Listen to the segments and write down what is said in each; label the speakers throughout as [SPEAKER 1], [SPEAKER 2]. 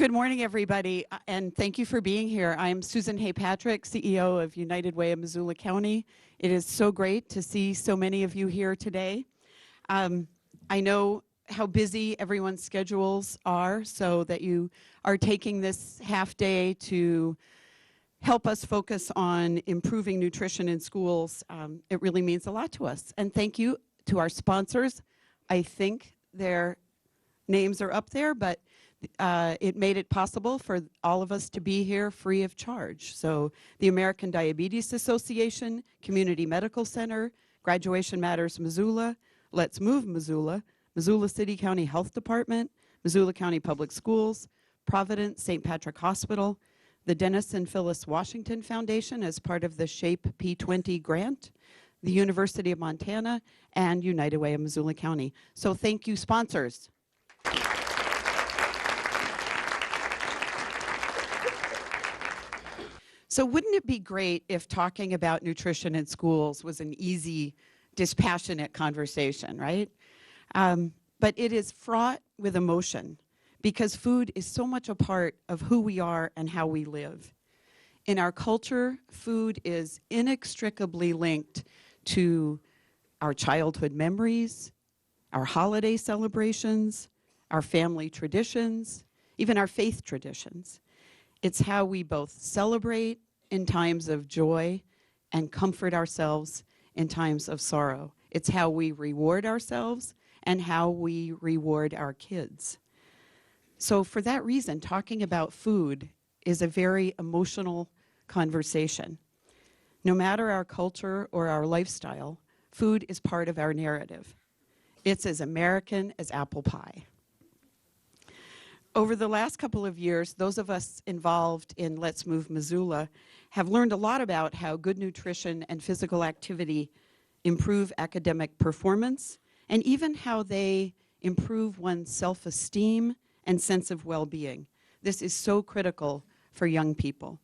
[SPEAKER 1] Good morning, everybody, and thank you for being here. I'm Susan Hay-Patrick, CEO of United Way of Missoula County. It is so great to see so many of you here today. I know how busy everyone's schedules are, so that you are taking this half day to help us focus on improving nutrition in schools. It really means a lot to us. And thank you to our sponsors. I think their names are up there, but it made it possible for all of us to be here free of charge. So the American Diabetes Association, Community Medical Center, Graduation Matters Missoula, Let's Move Missoula, Missoula City County Health Department, Missoula County Public Schools, Providence St. Patrick Hospital, the Dennis and Phyllis Washington Foundation as part of the SHAPE P20 grant, the University of Montana, and United Way of Missoula County. So thank you, sponsors. So wouldn't it be great if talking about nutrition in schools was an easy, dispassionate conversation, right? But it is fraught with emotion because food is so much a part of who we are and how we live. In our culture, food is inextricably linked to our childhood memories, our holiday celebrations, our family traditions, even our faith traditions. It's how we both celebrate in times of joy and comfort ourselves in times of sorrow. It's how we reward ourselves and how we reward our kids. So for that reason, talking about food is a very emotional conversation. No matter our culture or our lifestyle, food is part of our narrative. It's as American as apple pie. Over the last couple of years, those of us involved in Let's Move Missoula have learned a lot about how good nutrition and physical activity improve academic performance, and even how they improve one's self-esteem and sense of well-being. This is so critical for young people.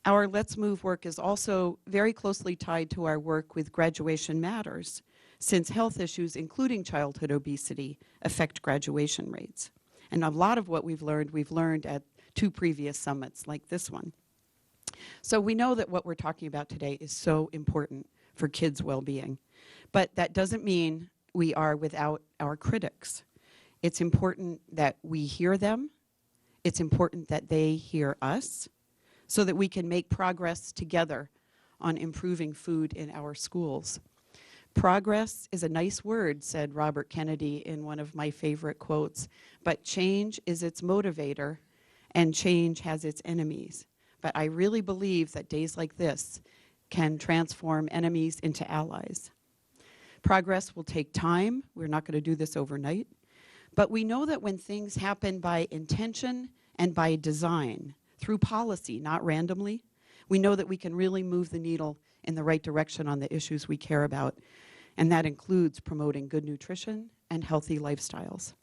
[SPEAKER 1] Our Let's Move work is also very closely tied to our work with Graduation Matters, since health issues, including childhood obesity, affect graduation rates. And a lot of what we've learned at 2 previous summits like this one. So we know that what we're talking about today is so important for kids' well-being. But that doesn't mean we are without our critics. It's important that we hear them. It's important that they hear us so that we can make progress together on improving food in our schools. Progress is a nice word, said Robert Kennedy in one of my favorite quotes, but change is its motivator, and change has its enemies. But I really believe that days like this can transform enemies into allies. Progress will take time. We're not going to do this overnight. But we know that when things happen by intention and by design, through policy, not randomly, we know that we can really move the needle in the right direction on the issues we care about, and that includes promoting good nutrition and healthy lifestyles.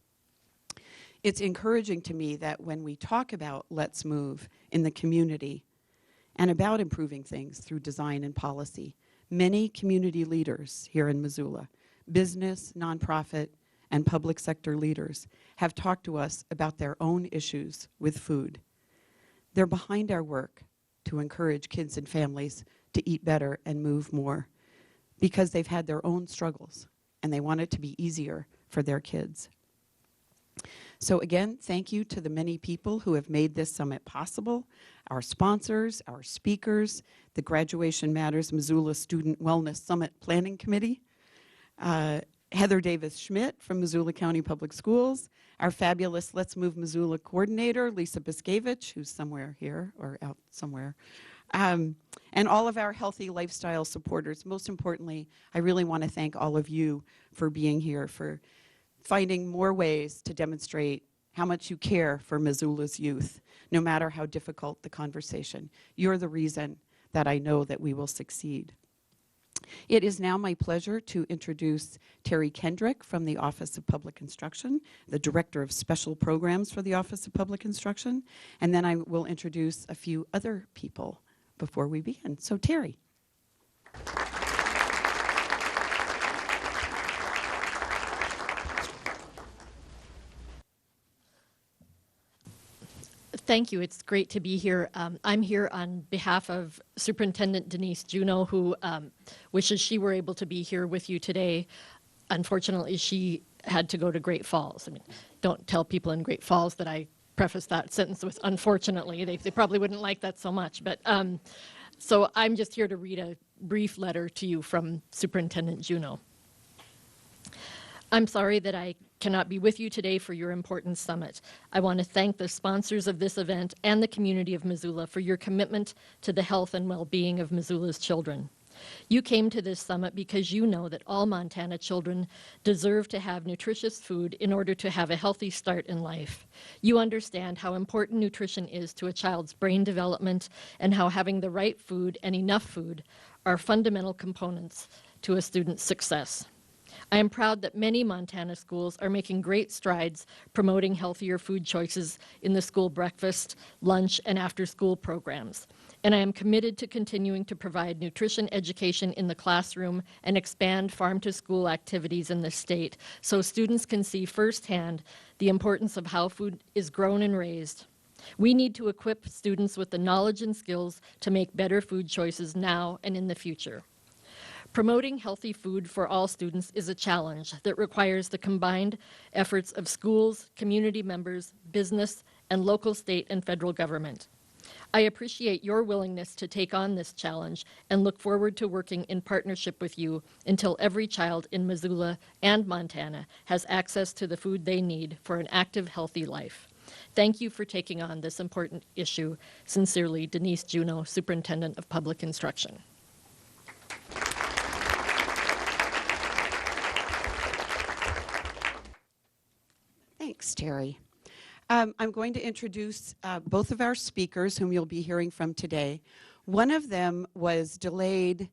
[SPEAKER 1] It's encouraging to me that when we talk about Let's Move in the community and about improving things through design and policy, many community leaders here in Missoula, business, nonprofit, and public sector leaders have talked to us about their own issues with food. They're behind our work to encourage kids and families to eat better and move more because they've had their own struggles and they want it to be easier for their kids. So again, thank you to the many people who have made this summit possible, our sponsors, our speakers, the Graduation Matters Missoula Student Wellness Summit Planning Committee, Heather Davis-Schmidt from Missoula County Public Schools, our fabulous Let's Move Missoula coordinator, Lisa Biskevich, who's somewhere here or out somewhere, and all of our healthy lifestyle supporters. Most importantly, I really want to thank all of you for being here, for finding more ways to demonstrate how much you care for Missoula's youth, no matter how difficult the conversation. You're the reason that I know that we will succeed. It is now my pleasure to introduce Terry Kendrick from the Office of Public Instruction, the Director of Special Programs for the Office of Public Instruction, and then I will introduce a few other people before we begin. So Terry.
[SPEAKER 2] Thank you. It's great to be here. I'm here on behalf of Superintendent Denise Juneau, who wishes she were able to be here with you today. Unfortunately, she had to go to Great Falls. I mean, don't tell people in Great Falls that I preface that sentence with unfortunately. They probably wouldn't like that so much. But so I'm just here to read a brief letter to you from Superintendent Juneau. I'm sorry that I cannot be with you today for your important summit. I want to thank the sponsors of this event and the community of Missoula for your commitment to the health and well-being of Missoula's children. You came to this summit because you know that all Montana children deserve to have nutritious food in order to have a healthy start in life. You understand how important nutrition is to a child's brain development and how having the right food and enough food are fundamental components to a student's success. I am proud that many Montana schools are making great strides promoting healthier food choices in the school breakfast, lunch, and after-school programs. And I am committed to continuing to provide nutrition education in the classroom and expand farm-to-school activities in the state so students can see firsthand the importance of how food is grown and raised. We need to equip students with the knowledge and skills to make better food choices now and in the future. Promoting healthy food for all students is a challenge that requires the combined efforts of schools, community members, business, and local, state, and federal government. I appreciate your willingness to take on this challenge and look forward to working in partnership with you until every child in Missoula and Montana has access to the food they need for an active, healthy life. Thank you for taking on this important issue. Sincerely, Denise Juneau, Superintendent of Public Instruction.
[SPEAKER 1] Thanks, Terry. I'm going to introduce both of our speakers whom you'll be hearing from today. One of them was delayed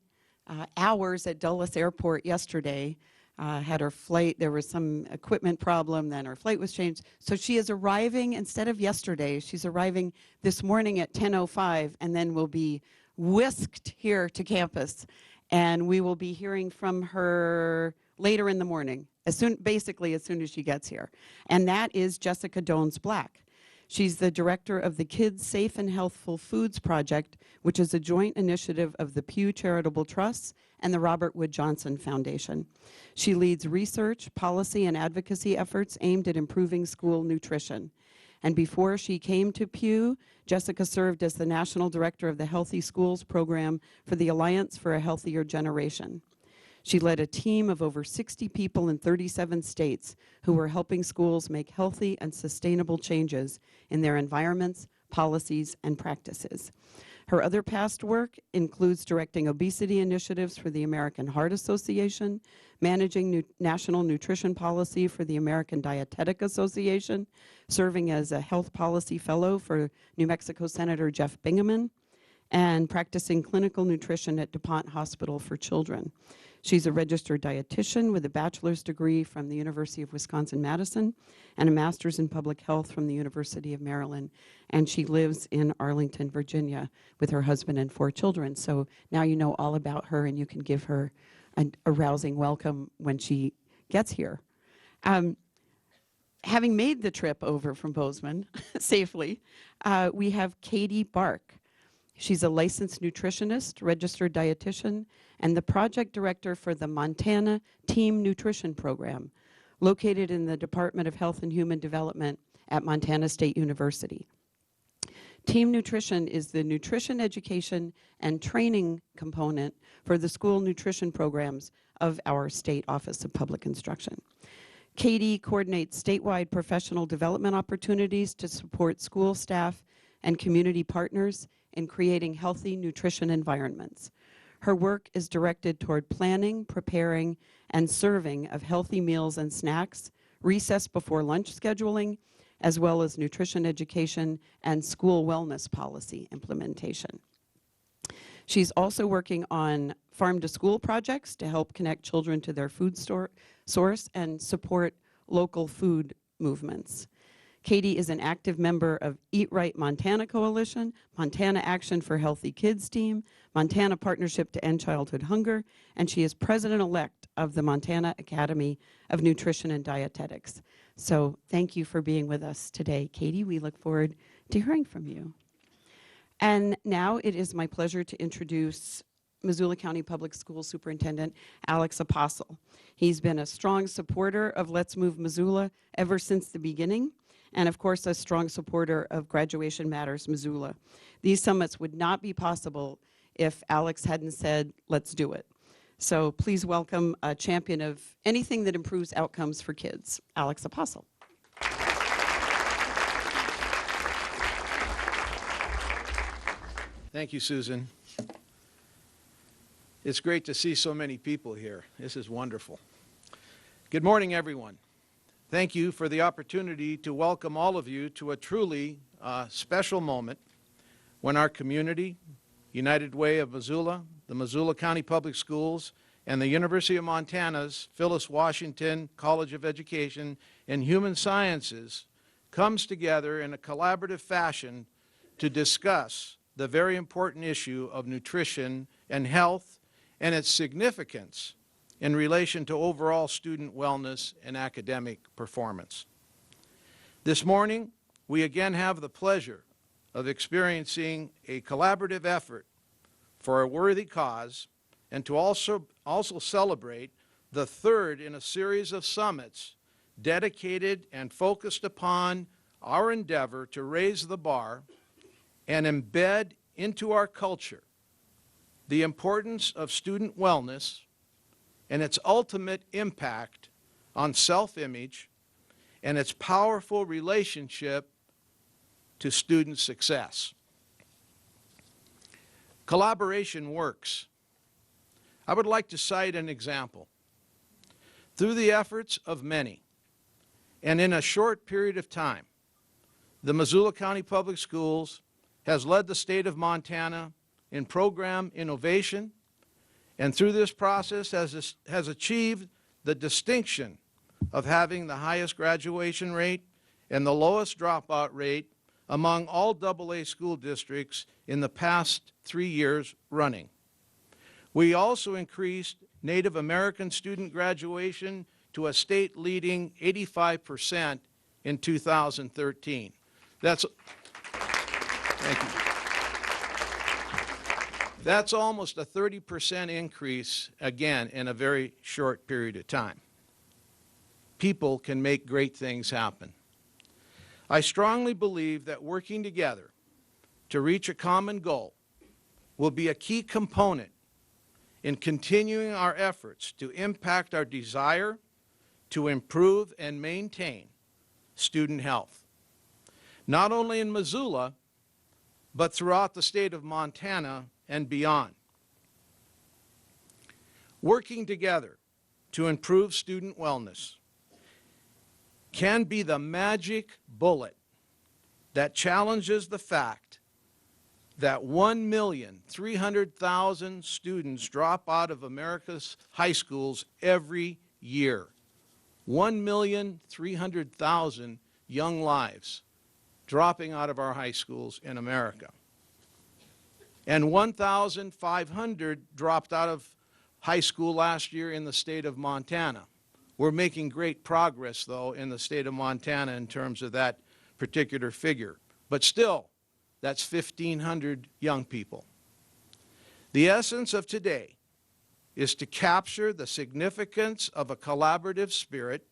[SPEAKER 1] hours at Dulles Airport yesterday, had her flight, there was some equipment problem, then her flight was changed. So she is arriving, instead of yesterday, she's arriving this morning at 10:05 and then will be whisked here to campus. And we will be hearing from her later in the morning, basically as soon as she gets here. And that is Jessica Dones-Black. She's the director of the Kids Safe and Healthful Foods Project, which is a joint initiative of the Pew Charitable Trusts and the Robert Wood Johnson Foundation. She leads research, policy, and advocacy efforts aimed at improving school nutrition. And before she came to Pew, Jessica served as the national director of the Healthy Schools program for the Alliance for a Healthier Generation. She led a team of over 60 people in 37 states who were helping schools make healthy and sustainable changes in their environments, policies, and practices. Her other past work includes directing obesity initiatives for the American Heart Association, managing national nutrition policy for the American Dietetic Association, serving as a health policy fellow for New Mexico Senator Jeff Bingaman, and practicing clinical nutrition at DuPont Hospital for Children. She's a registered dietitian with a bachelor's degree from the University of Wisconsin-Madison and a master's in public health from the University of Maryland. And she lives in Arlington, Virginia with her husband and 4 children. So now you know all about her and you can give her a rousing welcome when she gets here. Having made the trip over from Bozeman safely, we have Katie Bark. She's a licensed nutritionist, registered dietitian, and the project director for the Montana Team Nutrition Program, located in the Department of Health and Human Development at Montana State University. Team Nutrition is the nutrition education and training component for the school nutrition programs of our State Office of Public Instruction. Katie coordinates statewide professional development opportunities to support school staff and community partners in creating healthy nutrition environments. Her work is directed toward planning, preparing, and serving of healthy meals and snacks, recess before lunch scheduling, as well as nutrition education and school wellness policy implementation. She's also working on farm-to-school projects to help connect children to their food source and support local food movements. Katie is an active member of Eat Right Montana Coalition, Montana Action for Healthy Kids Team, Montana Partnership to End Childhood Hunger, and she is president-elect of the Montana Academy of Nutrition and Dietetics. So thank you for being with us today, Katie. We look forward to hearing from you. And now it is my pleasure to introduce Missoula County Public Schools Superintendent Alex Apostle. He's been a strong supporter of Let's Move Missoula ever since the beginning, and of course a strong supporter of Graduation Matters Missoula. These summits would not be possible if Alex hadn't said, let's do it. So please welcome a champion of anything that improves outcomes for kids, Alex Apostle.
[SPEAKER 3] Thank you, Susan. It's great to see so many people here. This is wonderful. Good morning, everyone. Thank you for the opportunity to welcome all of you to a truly special moment when our community, United Way of Missoula, the Missoula County Public Schools, and the University of Montana's Phyllis Washington College of Education and Human Sciences comes together in a collaborative fashion to discuss the very important issue of nutrition and health and its significance in relation to overall student wellness and academic performance. This morning, we again have the pleasure of experiencing a collaborative effort for a worthy cause and to also celebrate the third in a series of summits dedicated and focused upon our endeavor to raise the bar and embed into our culture the importance of student wellness and its ultimate impact on self-image and its powerful relationship to student success. Collaboration works. I would like to cite an example. Through the efforts of many, and in a short period of time, the Missoula County Public Schools has led the state of Montana in program innovation, and through this process has achieved the distinction of having the highest graduation rate and the lowest dropout rate among all AA school districts in the past 3 years running. We also increased Native American student graduation to a state-leading 85% in 2013. Thank you. That's almost a 30% increase, again, in a very short period of time. People can make great things happen. I strongly believe that working together to reach a common goal will be a key component in continuing our efforts to impact our desire to improve and maintain student health, not only in Missoula, but throughout the state of Montana and beyond. Working together to improve student wellness can be the magic bullet that challenges the fact that 1,300,000 students drop out of America's high schools every year. 1,300,000 young lives dropping out of our high schools in America. And 1,500 dropped out of high school last year in the state of Montana. We're making great progress, though, in the state of Montana in terms of that particular figure. But still, that's 1,500 young people. The essence of today is to capture the significance of a collaborative spirit,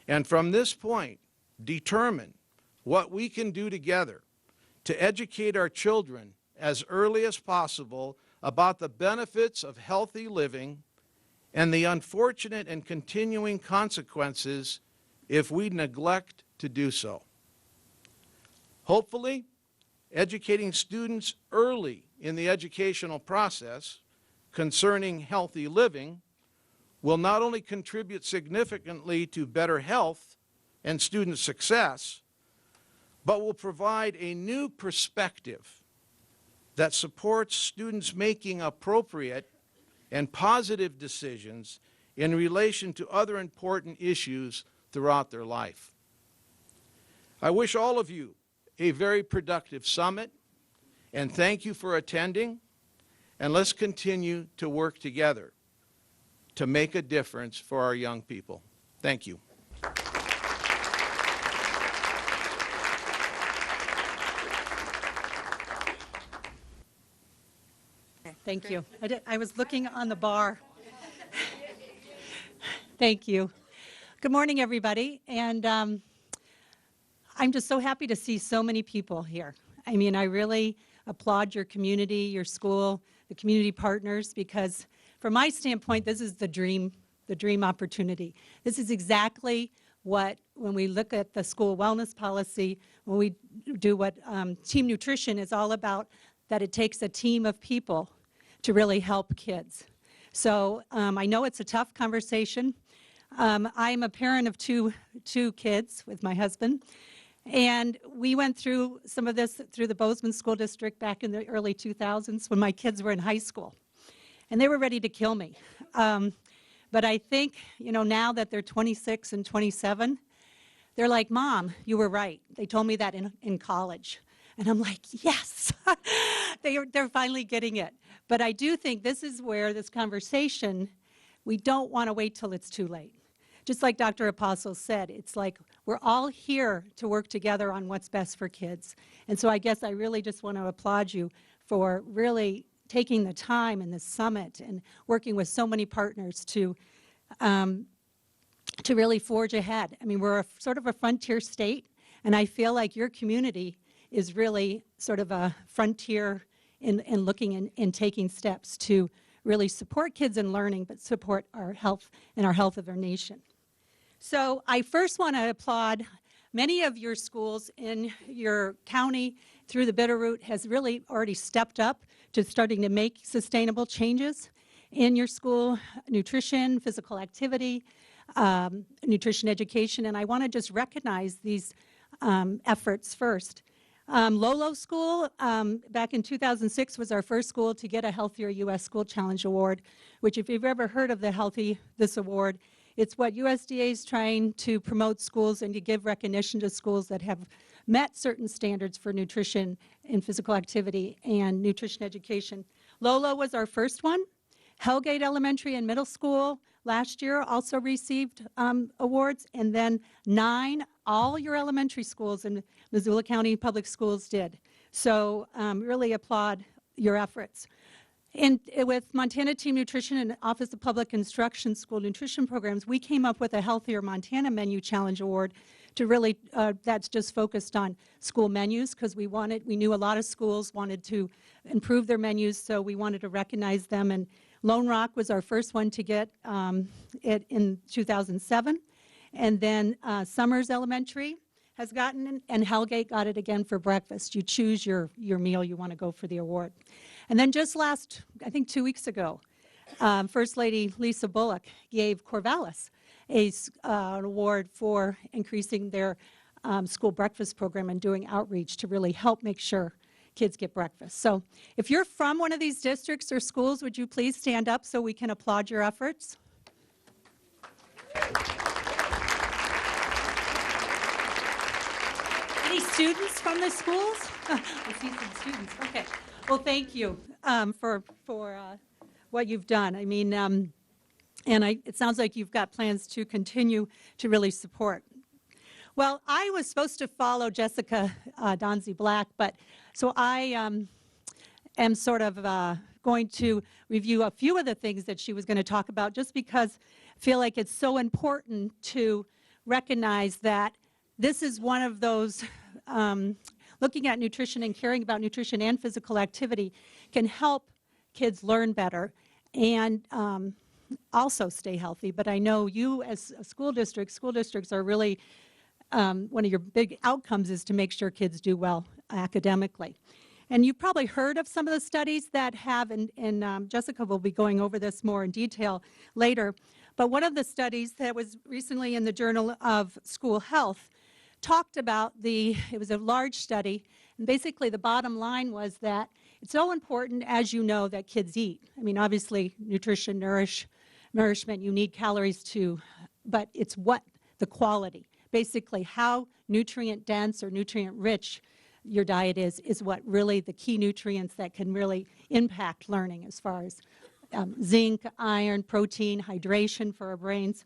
[SPEAKER 3] and from this point, determine what we can do together to educate our children as early as possible about the benefits of healthy living and the unfortunate and continuing consequences if we neglect to do so. Hopefully, educating students early in the educational process concerning healthy living will not only contribute significantly to better health and student success, but will provide a new perspective that supports students making appropriate and positive decisions in relation to other important issues throughout their life. I wish all of you a very productive summit, and thank you for attending, and let's continue to work together to make a difference for our young people. Thank you.
[SPEAKER 4] Thank you. I was looking on the bar. Thank you. Good morning, everybody. And I'm just so happy to see so many people here. I mean, I really applaud your community, your school, the community partners, because from my standpoint, this is the dream opportunity. This is exactly what, when we look at the school wellness policy, when we do what team nutrition is all about, that it takes a team of people to really help kids. So I know it's a tough conversation. I'm a parent of two kids with my husband, and we went through some of this through the Bozeman School District back in the early 2000s when my kids were in high school, and they were ready to kill me. But I think, now that they're 26 and 27, they're like, Mom, you were right. They told me that in college. And I'm like, yes, they're finally getting it. But I do think this is where this conversation, we don't want to wait till it's too late. Just like Dr. Apostle said, it's like we're all here to work together on what's best for kids. And so I guess I really just want to applaud you for really taking the time in the summit and working with so many partners to really forge ahead. I mean, we're sort of a frontier state, and I feel like your community is really sort of a frontier in looking and taking steps to really support kids in learning, but support our health and our health of our nation. So I first want to applaud many of your schools in your county through the Bitterroot has really already stepped up to starting to make sustainable changes in your school, nutrition, physical activity, nutrition education, and I want to just recognize these efforts first. Lolo School, back in 2006, was our first school to get a Healthier U.S. School Challenge Award, which if you've ever heard of this award, it's what USDA is trying to promote schools and to give recognition to schools that have met certain standards for nutrition and physical activity and nutrition education. Lolo was our first one. Hellgate Elementary and Middle School last year also received awards, and then 9, all your elementary schools in Missoula County Public Schools did. So really applaud your efforts. And with Montana Team Nutrition and Office of Public Instruction School Nutrition Programs, we came up with a Healthier Montana Menu Challenge Award to really, that's just focused on school menus, because we knew a lot of schools wanted to improve their menus, so we wanted to recognize them. And Lone Rock was our first one to get it in 2007. And then Summers Elementary has gotten it, and Hellgate got it again for breakfast. You choose your meal you want to go for the award. And then just I think 2 weeks ago, First Lady Lisa Bullock gave Corvallis an award for increasing their school breakfast program and doing outreach to really help make sure kids get breakfast. So if you're from one of these districts or schools, would you please stand up so we can applaud your efforts? Any students from the schools? I see some students. Okay. Well, thank you for what you've done. I mean, it sounds like you've got plans to continue to really support. Well, I was supposed to follow Jessica Donzie Black, but so I am sort of going to review a few of the things that she was going to talk about, just because I feel like it's so important to recognize that this is one of those looking at nutrition and caring about nutrition and physical activity can help kids learn better and also stay healthy. But I know you as a school districts are really, one of your big outcomes is to make sure kids do well academically. And you've probably heard of some of the studies that have, and Jessica will be going over this more in detail later, but one of the studies that was recently in the Journal of School Health talked about it was a large study, and basically the bottom line was that it's so important, as you know, that kids eat. I mean, obviously, nutrition, nourishment, you need calories too, but it's the quality. Basically, how nutrient-dense or nutrient-rich your diet is what really the key nutrients that can really impact learning as far as zinc, iron, protein, hydration for our brains.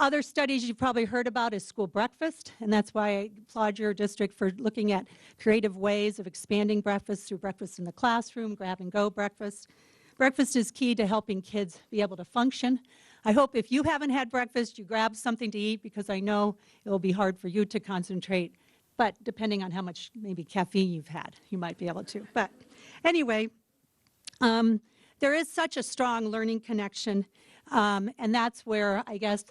[SPEAKER 4] Other studies you've probably heard about is school breakfast, and that's why I applaud your district for looking at creative ways of expanding breakfast through breakfast in the classroom, grab-and-go breakfast. breakfast is key to helping kids be able to function. I hope if you haven't had breakfast, you grab something to eat, because I know it will be hard for you to concentrate. But depending on how much maybe caffeine you've had, you might be able to. But anyway, there is such a strong learning connection, and that's where I guess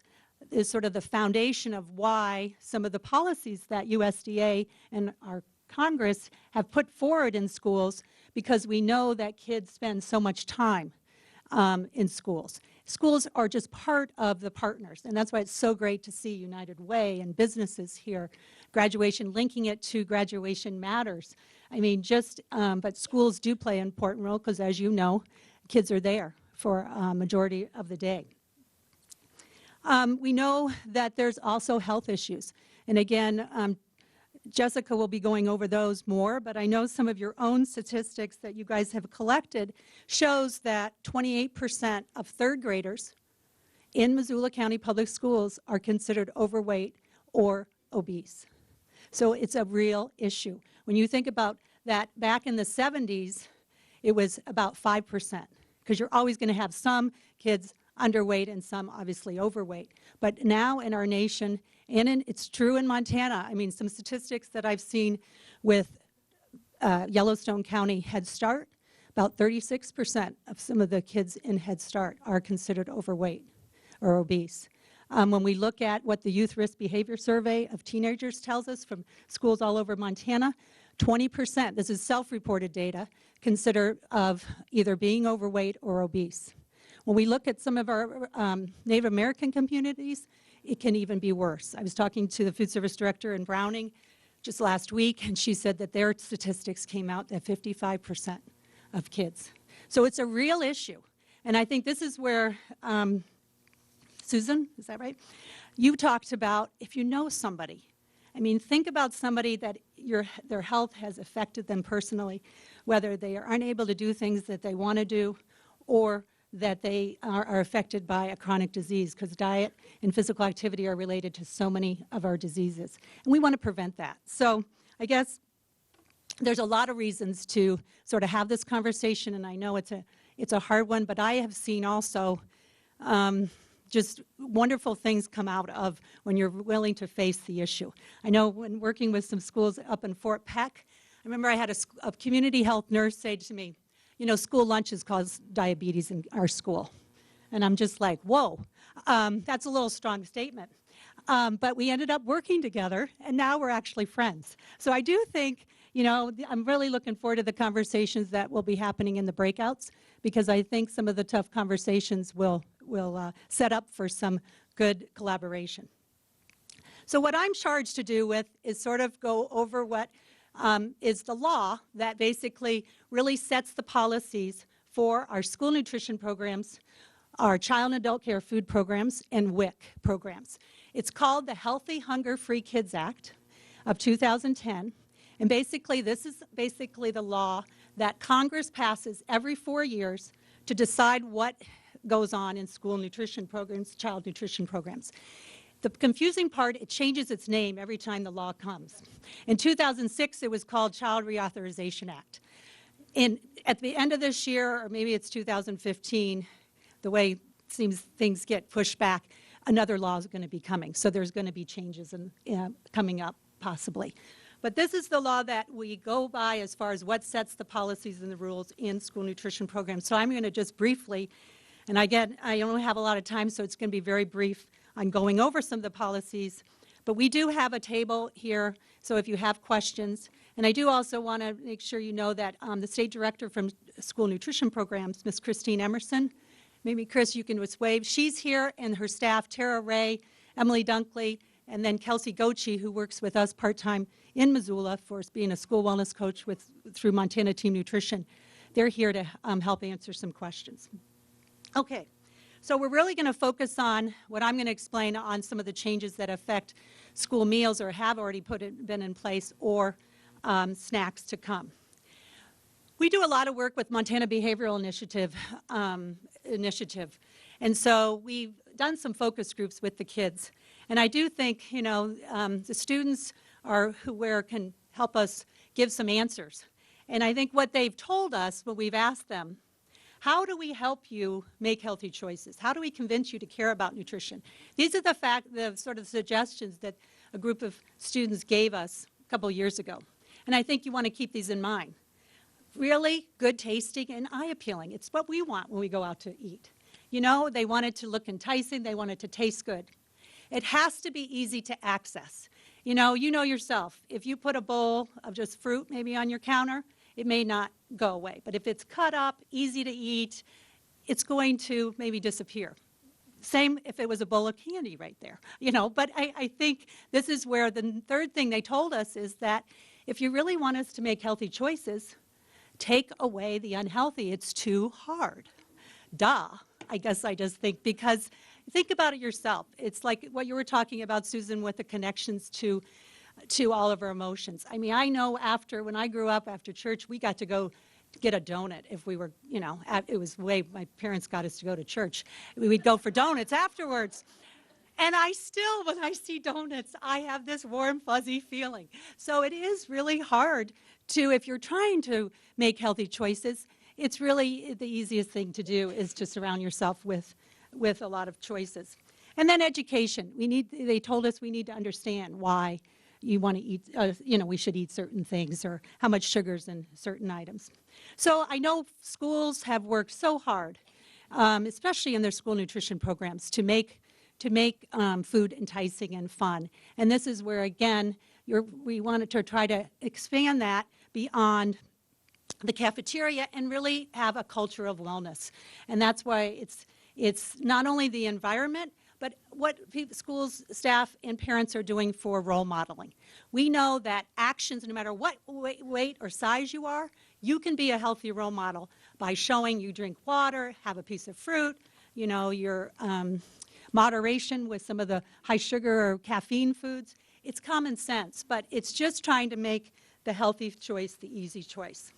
[SPEAKER 4] is sort of the foundation of why some of the policies that USDA and our Congress have put forward in schools, because we know that kids spend so much time in schools. Schools are just part of the partners, and that's why it's so great to see United Way and businesses here, graduation, linking it to Graduation Matters. I mean, but schools do play an important role, because as you know, kids are there for a majority of the day. We know that there's also health issues. And again, Jessica will be going over those more, but I know some of your own statistics that you guys have collected shows that 28% of third graders in Missoula County Public Schools are considered overweight or obese. So it's a real issue. When you think about that, back in the 70s, it was about 5%, because you're always going to have some kids underweight and some obviously overweight. But now in our nation, and it's true in Montana, I mean, some statistics that I've seen with Yellowstone County Head Start, about 36% of some of the kids in Head Start are considered overweight or obese. When we look at what the Youth Risk Behavior Survey of teenagers tells us from schools all over Montana, 20%, this is self-reported data, consider of either being overweight or obese. When we look at some of our Native American communities, it can even be worse. I was talking to the food service director in Browning just last week, and she said that their statistics came out that 55% of kids. So it's a real issue. And I think this is where, Susan, is that right? You talked about if you know somebody. I mean, think about somebody that their health has affected them personally, whether they are unable to do things that they want to do, or that they are affected by a chronic disease, because diet and physical activity are related to so many of our diseases. And we want to prevent that. So I guess there's a lot of reasons to sort of have this conversation, and I know it's a hard one, but I have seen also just wonderful things come out of when you're willing to face the issue. I know when working with some schools up in Fort Peck, I remember I had a community health nurse say to me, you know, school lunches cause diabetes in our school. And I'm just like, whoa, that's a little strong statement. But we ended up working together, and now we're actually friends. So I do think, you know, I'm really looking forward to the conversations that will be happening in the breakouts, because I think some of the tough conversations will set up for some good collaboration. So what I'm charged to do with is sort of go over what is the law that basically really sets the policies for our school nutrition programs, our child and adult care food programs, and WIC programs. It's called the Healthy Hunger Free Kids Act of 2010. And basically, this is basically the law that Congress passes every 4 years to decide what goes on in school nutrition programs, child nutrition programs. The confusing part, it changes its name every time the law comes. In 2006, it was called Child Reauthorization Act. At the end of this year, or maybe it's 2015, the way it seems things get pushed back, another law is going to be coming. So there's going to be changes coming up, possibly. But this is the law that we go by as far as what sets the policies and the rules in school nutrition programs. So I'm going to just briefly, and again, I only have a lot of time, so it's going to be very brief on going over some of the policies. But we do have a table here, so if you have questions. And I do also want to make sure you know that the state director from school nutrition programs, Ms. Christine Emerson, maybe Chris, you can just wave. She's here, and her staff, Tara Ray, Emily Dunkley, and then Kelsey Gochi, who works with us part-time in Missoula for being a school wellness coach through Montana Team Nutrition. They're here to help answer some questions. Okay. So we're really going to focus on what I'm going to explain on some of the changes that affect school meals or have already been in place, or snacks to come. We do a lot of work with Montana Behavioral Initiative, and so we've done some focus groups with the kids. And I do think, you know, the students are where can help us give some answers. And I think what they've told us when we've asked them, How do we help you make healthy choices? How do we convince you to care about nutrition? These are the sort of suggestions that a group of students gave us a couple years ago. And I think you want to keep these in mind. Really good tasting and eye appealing. It's what we want when we go out to eat. You know, they want it to look enticing. They want it to taste good. It has to be easy to access. You know yourself. If you put a bowl of just fruit maybe on your counter, it may not go away. But if it's cut up, easy to eat, it's going to maybe disappear. Same if it was a bowl of candy right there, you know. But I think this is where the third thing they told us is that if you really want us to make healthy choices, take away the unhealthy. It's too hard. Duh, I guess I just think, because think about it yourself. It's like what you were talking about, Susan, with the connections to all of our emotions. I mean, I know when I grew up after church, we got to go get a donut if we were, you know, it was my parents got us to go to church. We'd go for donuts afterwards. And I still, when I see donuts, I have this warm, fuzzy feeling. So it is really hard if you're trying to make healthy choices, it's really the easiest thing to do is to surround yourself with a lot of choices. And then education. They told us we need to understand why you want to eat, we should eat certain things or how much sugar's in certain items. So I know schools have worked so hard, especially in their school nutrition programs, to make food enticing and fun. And this is where, again, we wanted to try to expand that beyond the cafeteria and really have a culture of wellness. And that's why it's not only the environment, but what schools, staff, and parents are doing for role modeling. We know that actions, no matter what weight or size you are, you can be a healthy role model by showing you drink water, have a piece of fruit, you know, your moderation with some of the high sugar or caffeine foods. It's common sense, but it's just trying to make the healthy choice the easy choice.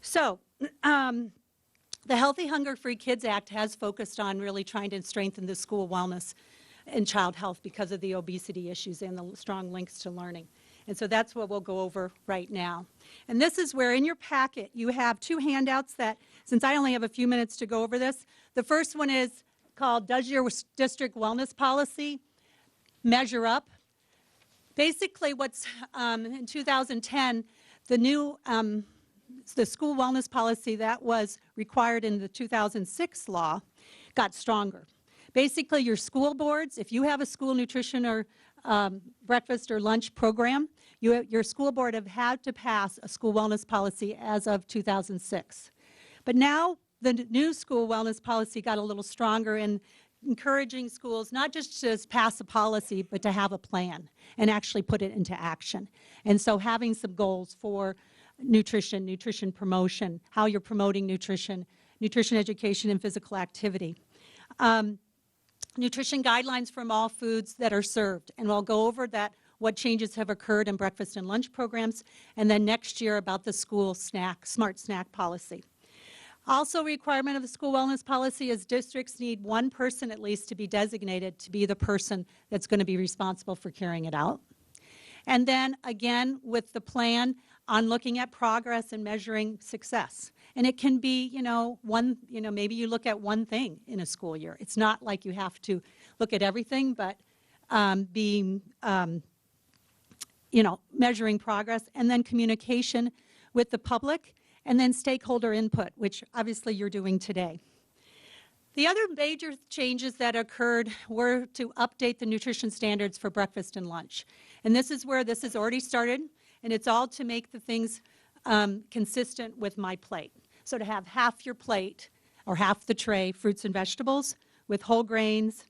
[SPEAKER 4] So, the Healthy Hunger-Free Kids Act has focused on really trying to strengthen the school wellness and child health because of the obesity issues and the strong links to learning. And so that's what we'll go over right now. And this is where in your packet you have two handouts that, since I only have a few minutes to go over this, the first one is called Does Your District Wellness Policy Measure Up? Basically what's in 2010, the new the school wellness policy that was required in the 2006 law got stronger. Basically, your school boards, if you have a school nutrition or breakfast or lunch program, your school board have had to pass a school wellness policy as of 2006. But now the new school wellness policy got a little stronger in encouraging schools not just to pass a policy, but to have a plan and actually put it into action. And so having some goals for nutrition promotion, how you're promoting nutrition education, and physical activity. Nutrition guidelines from all foods that are served, and we'll go over that, what changes have occurred in breakfast and lunch programs, and then next year about the school smart snack policy. Also, a requirement of the school wellness policy is districts need one person at least to be designated to be the person that's going to be responsible for carrying it out. And then again, with the plan on looking at progress and measuring success. And it can be, maybe you look at one thing in a school year. It's not like you have to look at everything, but measuring progress, and then communication with the public, and then stakeholder input, which obviously you're doing today. The other major changes that occurred were to update the nutrition standards for breakfast and lunch. And this is where this has already started, and it's all to make the things consistent with my plate. So to have half your plate, or half the tray, fruits and vegetables with whole grains,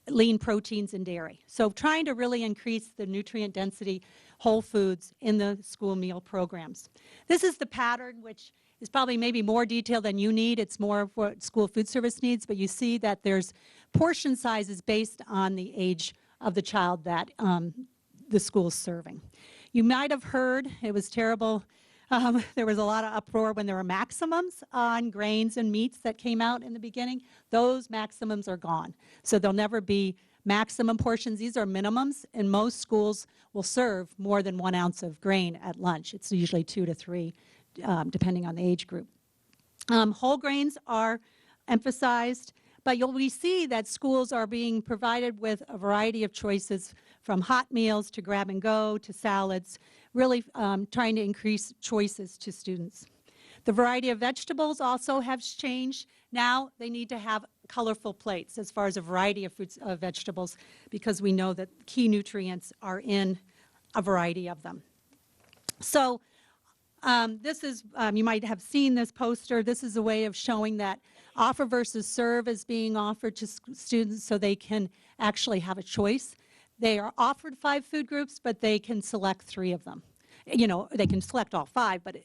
[SPEAKER 4] lean proteins, and dairy. So trying to really increase the nutrient density, whole foods in the school meal programs. This is the pattern, which is probably maybe more detail than you need. It's more of what school food service needs, but you see that there's portion sizes based on the age of the child that the school's serving. You might have heard, it was terrible, there was a lot of uproar when there were maximums on grains and meats that came out in the beginning. Those maximums are gone. So there'll never be maximum portions. These are minimums, and most schools will serve more than 1 ounce of grain at lunch. It's usually 2 to 3, depending on the age group. Whole grains are emphasized, but we see that schools are being provided with a variety of choices, from hot meals to grab and go to salads, really trying to increase choices to students. The variety of vegetables also has changed. Now they need to have colorful plates as far as a variety of fruits, vegetables, because we know that key nutrients are in a variety of them. So this is, you might have seen this poster. This is a way of showing that offer versus serve is being offered to students so they can actually have a choice. They are offered 5 food groups, but they can select 3 of them. You know, they can select all 5, but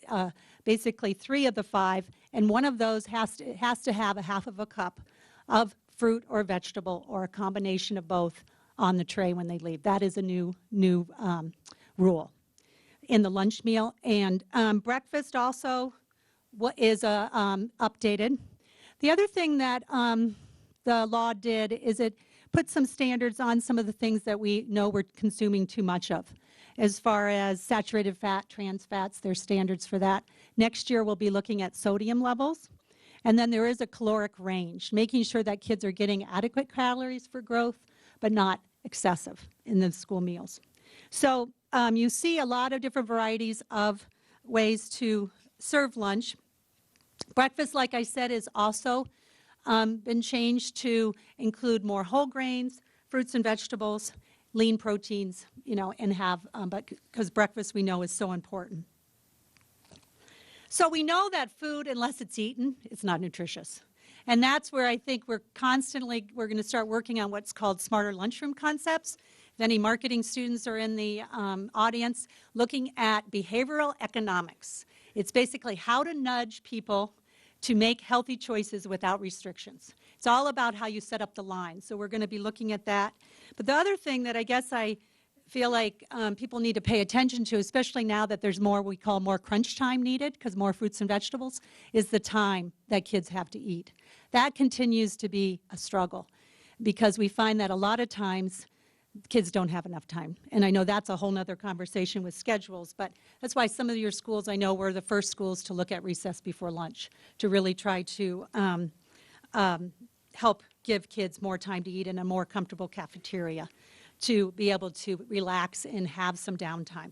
[SPEAKER 4] basically 3 of the 5, and one of those has to have a half of a cup of fruit or vegetable or a combination of both on the tray when they leave. That is a new rule in the lunch meal. And breakfast also is updated. The other thing that the law did is it put some standards on some of the things that we know we're consuming too much of. As far as saturated fat, trans fats, there's standards for that. Next year we'll be looking at sodium levels. And then there is a caloric range, making sure that kids are getting adequate calories for growth, but not excessive in the school meals. So you see a lot of different varieties of ways to serve lunch. Breakfast, like I said, is also been changed to include more whole grains, fruits and vegetables, lean proteins, you know, and have, because breakfast we know is so important. So we know that food, unless it's eaten, it's not nutritious. And that's where I think we're going to start working on what's called smarter lunchroom concepts. If any marketing students are in the audience, looking at behavioral economics. It's basically how to nudge people to make healthy choices without restrictions. It's all about how you set up the line. So we're going to be looking at that. But the other thing that I guess I feel like people need to pay attention to, especially now that there's more, we call more crunch time needed, because more fruits and vegetables, is the time that kids have to eat. That continues to be a struggle, because we find that a lot of times kids don't have enough time. And I know that's a whole nother conversation with schedules, but that's why some of your schools, I know, were the first schools to look at recess before lunch, to really try to help give kids more time to eat in a more comfortable cafeteria, to be able to relax and have some downtime.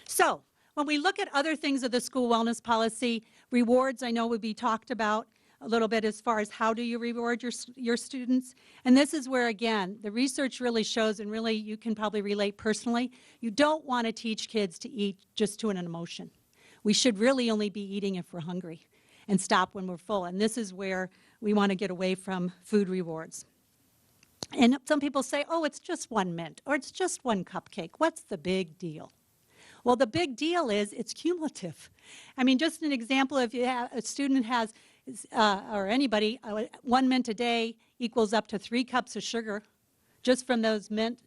[SPEAKER 4] So when we look at other things of the school wellness policy, rewards I know would be talked about a little bit as far as how do you reward your students. And this is where, again, the research really shows, and really you can probably relate personally, you don't want to teach kids to eat just to an emotion. We should really only be eating if we're hungry and stop when we're full. And this is where we want to get away from food rewards. And some people say, oh, it's just 1 mint, or it's just 1 cupcake. What's the big deal? Well, the big deal is it's cumulative. I mean, just an example, if you have, a student has, or anybody, 1 mint a day equals up to 3 cups of sugar just from those mint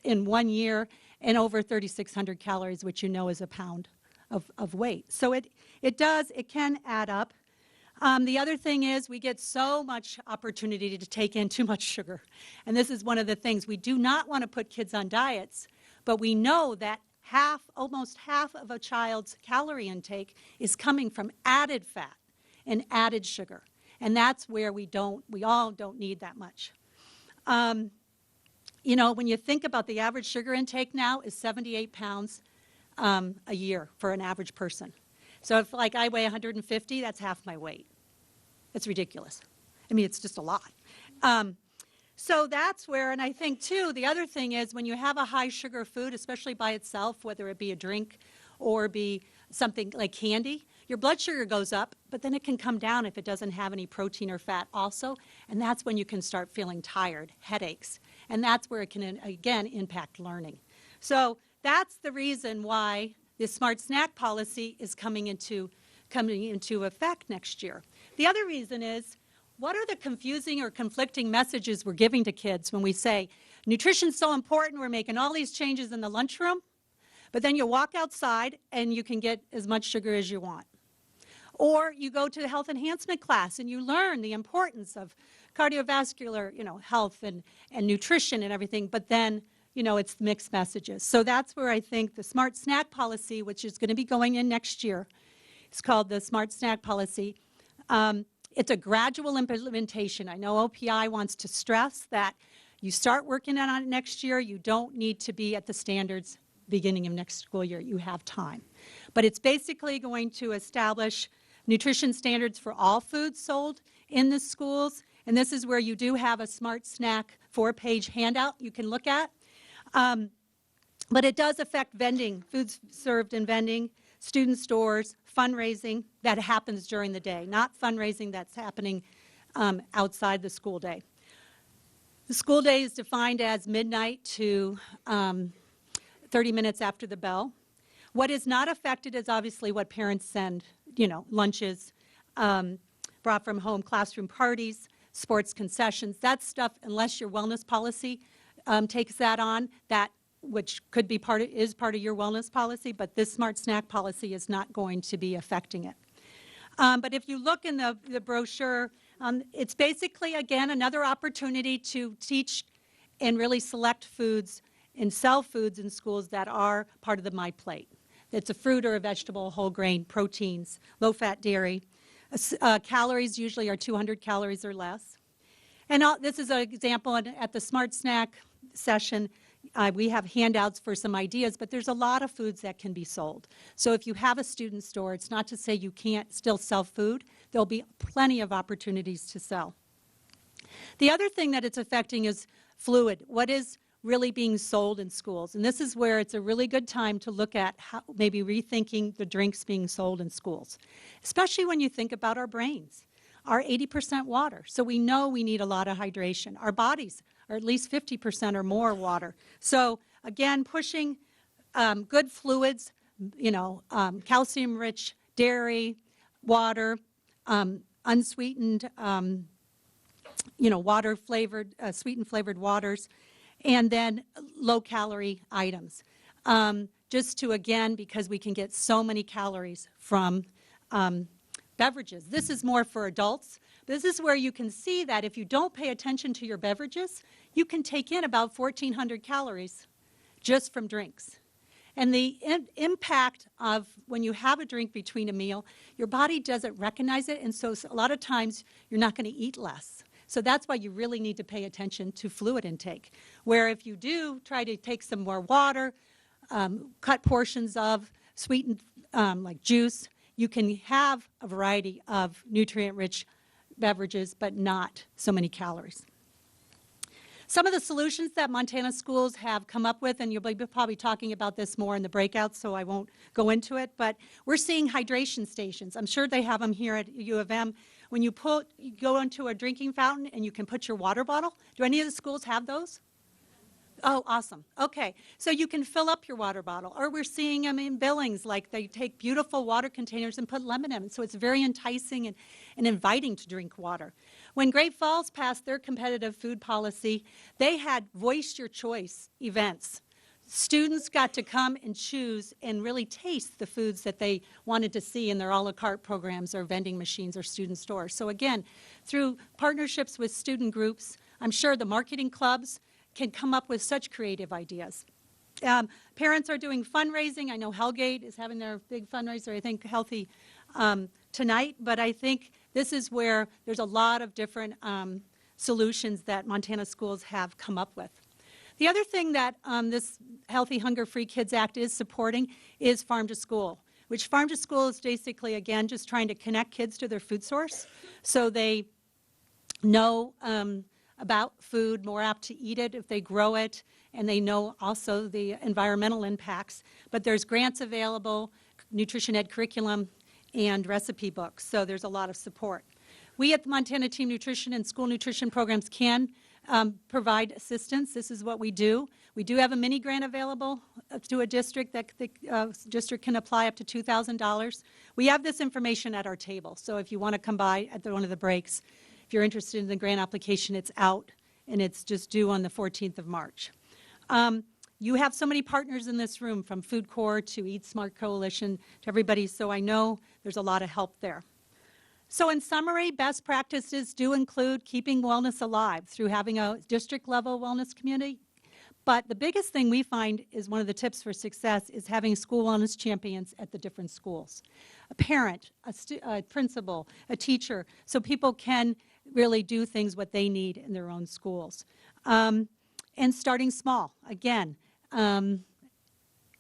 [SPEAKER 4] in 1 year, and over 3,600 calories, which you know is a pound of weight. So it can add up. The other thing is we get so much opportunity to take in too much sugar. And this is one of the things. We do not want to put kids on diets, but we know that almost half of a child's calorie intake is coming from added fat and added sugar. And that's where we all don't need that much. You know, when you think about the average sugar intake now is 78 pounds a year for an average person. So if, like, I weigh 150, that's half my weight. It's ridiculous. I mean, it's just a lot. So that's where, and I think, too, the other thing is when you have a high sugar food, especially by itself, whether it be a drink or be something like candy, your blood sugar goes up, but then it can come down if it doesn't have any protein or fat also, and that's when you can start feeling tired, headaches, and that's where it can, again, impact learning. So that's the reason why this smart snack policy is coming into effect next year. The other reason is, what are the confusing or conflicting messages we're giving to kids when we say, nutrition's so important, we're making all these changes in the lunchroom, but then you walk outside and you can get as much sugar as you want. Or you go to the health enhancement class and you learn the importance of cardiovascular, health and nutrition and everything, but then, it's mixed messages. So that's where I think the smart snack policy, which is going to be going in next year, It's called the Smart Snack Policy. It's a gradual implementation. I know OPI wants to stress that you start working on it next year. You don't need to be at the standards beginning of next school year. You have time. But it's basically going to establish nutrition standards for all foods sold in the schools. And this is where you do have a Smart Snack 4-page handout you can look at. But it does affect vending, foods served in vending, student stores, fundraising that happens during the day, not fundraising that's happening outside the school day. The school day is defined as midnight to 30 minutes after the bell. What is not affected is obviously what parents send, lunches, brought from home, classroom parties, sports concessions. That stuff, unless your wellness policy takes that on, which could be is part of your wellness policy, but this Smart Snack Policy is not going to be affecting it. But if you look in the brochure, it's basically, again, another opportunity to teach and really select foods and sell foods in schools that are part of the My Plate. It's a fruit or a vegetable, whole grain, proteins, low-fat dairy. Calories usually are 200 calories or less. And this is an example at the Smart Snack session. We have handouts for some ideas, but there's a lot of foods that can be sold. So if you have a student store, it's not to say you can't still sell food. There'll be plenty of opportunities to sell. The other thing that it's affecting is fluid. What is really being sold in schools? And this is where it's a really good time to look at maybe rethinking the drinks being sold in schools, especially when you think about our brains. Are 80% water, so we know we need a lot of hydration. Our bodies are at least 50% or more water. So again, pushing good fluids, calcium-rich dairy, water, unsweetened, water-flavored, sweetened flavored waters, and then low-calorie items. Just to, again, because we can get so many calories from beverages. This is more for adults. This is where you can see that if you don't pay attention to your beverages, you can take in about 1,400 calories just from drinks. And the impact of when you have a drink between a meal, your body doesn't recognize it, and so a lot of times you're not going to eat less. So that's why you really need to pay attention to fluid intake, where if you do try to take some more water, cut portions of sweetened like juice, you can have a variety of nutrient-rich beverages, but not so many calories. Some of the solutions that Montana schools have come up with, and you'll be probably talking about this more in the breakouts, so I won't go into it, but we're seeing hydration stations. I'm sure they have them here at U of M. When you go into a drinking fountain and you can put your water bottle. Do any of the schools have those? Oh, awesome. Okay, so you can fill up your water bottle. Or we're seeing them in Billings, like they take beautiful water containers and put lemon in them. So it's very enticing and inviting to drink water. When Great Falls passed their competitive food policy, they had Voice Your Choice events. Students got to come and choose and really taste the foods that they wanted to see in their a la carte programs or vending machines or student stores. So again, through partnerships with student groups, I'm sure the marketing clubs can come up with such creative ideas. Parents are doing fundraising. I know Hellgate is having their big fundraiser, I think Healthy tonight, but I think this is where there's a lot of different solutions that Montana schools have come up with. The other thing that this Healthy Hunger Free Kids Act is supporting is Farm to School, which Farm to School is basically, again, just trying to connect kids to their food source so they know about food, more apt to eat it if they grow it, and they know also the environmental impacts. But there's grants available, nutrition ed curriculum, and recipe books, so there's a lot of support. We at the Montana Team Nutrition and School Nutrition Programs can provide assistance. This is what we do. We do have a mini grant available to a district that the district can apply up to $2,000. We have this information at our table, so if you want to come by at one of the breaks, if you're interested in the grant application, it's out, and it's just due on the 14th of March. You have so many partners in this room, from Food Corps to Eat Smart Coalition to everybody, so I know there's a lot of help there. So in summary, best practices do include keeping wellness alive through having a district-level wellness community, But the biggest thing we find is one of the tips for success is having school wellness champions at the different schools. A parent, a principal, a teacher, so people can really do things what they need in their own schools. And starting small, again.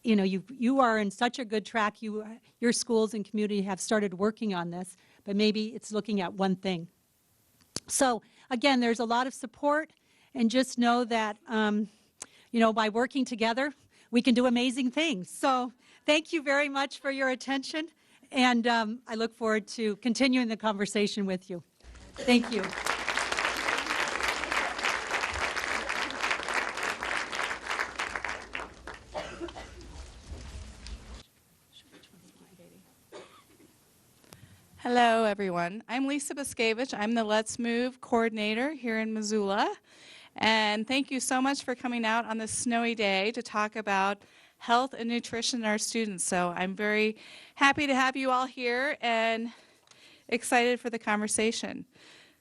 [SPEAKER 4] You know, you are in such a good track. Your schools and community have started working on this, but maybe it's looking at one thing. So again, there's a lot of support, and just know that, you know, by working together, we can do amazing things. So thank you very much for your attention, and I look forward to continuing the conversation with you. Thank you.
[SPEAKER 5] Hello, everyone. I'm Lisa Biskevich. I'm the Let's Move coordinator here in Missoula. And thank you so much for coming out on this snowy day to talk about health and nutrition in our students. So I'm very happy to have you all here and excited for the conversation.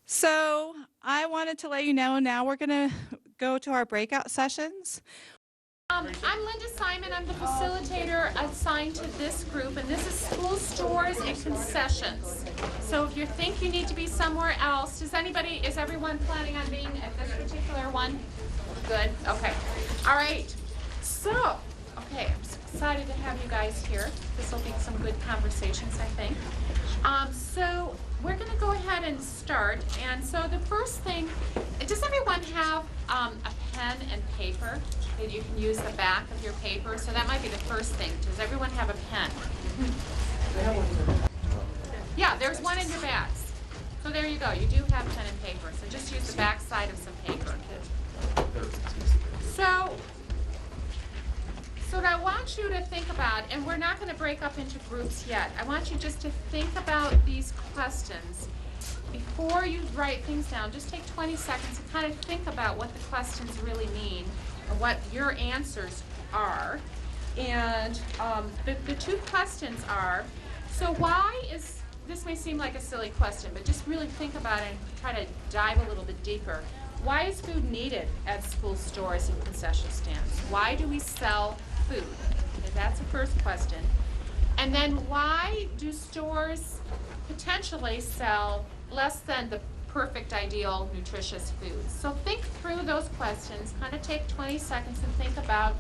[SPEAKER 5] So I wanted to let you know now we're going to go to our breakout sessions.
[SPEAKER 6] I'm Linda Simon. I'm the facilitator assigned to this group, and this is school stores and concessions. So if you think you need to be somewhere else, is everyone planning on being at this particular one? Good, okay. All right, so, okay, I'm so excited to have you guys here. This will be some good conversations, I think. So we're gonna go ahead and start, and so the first thing, does everyone have a pen and paper that you can use the back of your paper? So that might be the first thing. Does everyone have a pen? Yeah, there's one in your bags. So there you go. You do have pen and paper. So just use the back side of some paper. So what I want you to think about, and we're not going to break up into groups yet. I want you just to think about these questions. Before you write things down, just take 20 seconds to kind of think about what the questions really mean, or what your answers are. And the two questions are, so why is, this may seem like a silly question, but just really think about it and try to dive a little bit deeper. Why is food needed at school stores and concession stands? Why do we sell food? Okay, that's the first question. And then why do stores potentially sell less than the perfect, ideal, nutritious foods? So think through those questions, kind of take 20 seconds and think about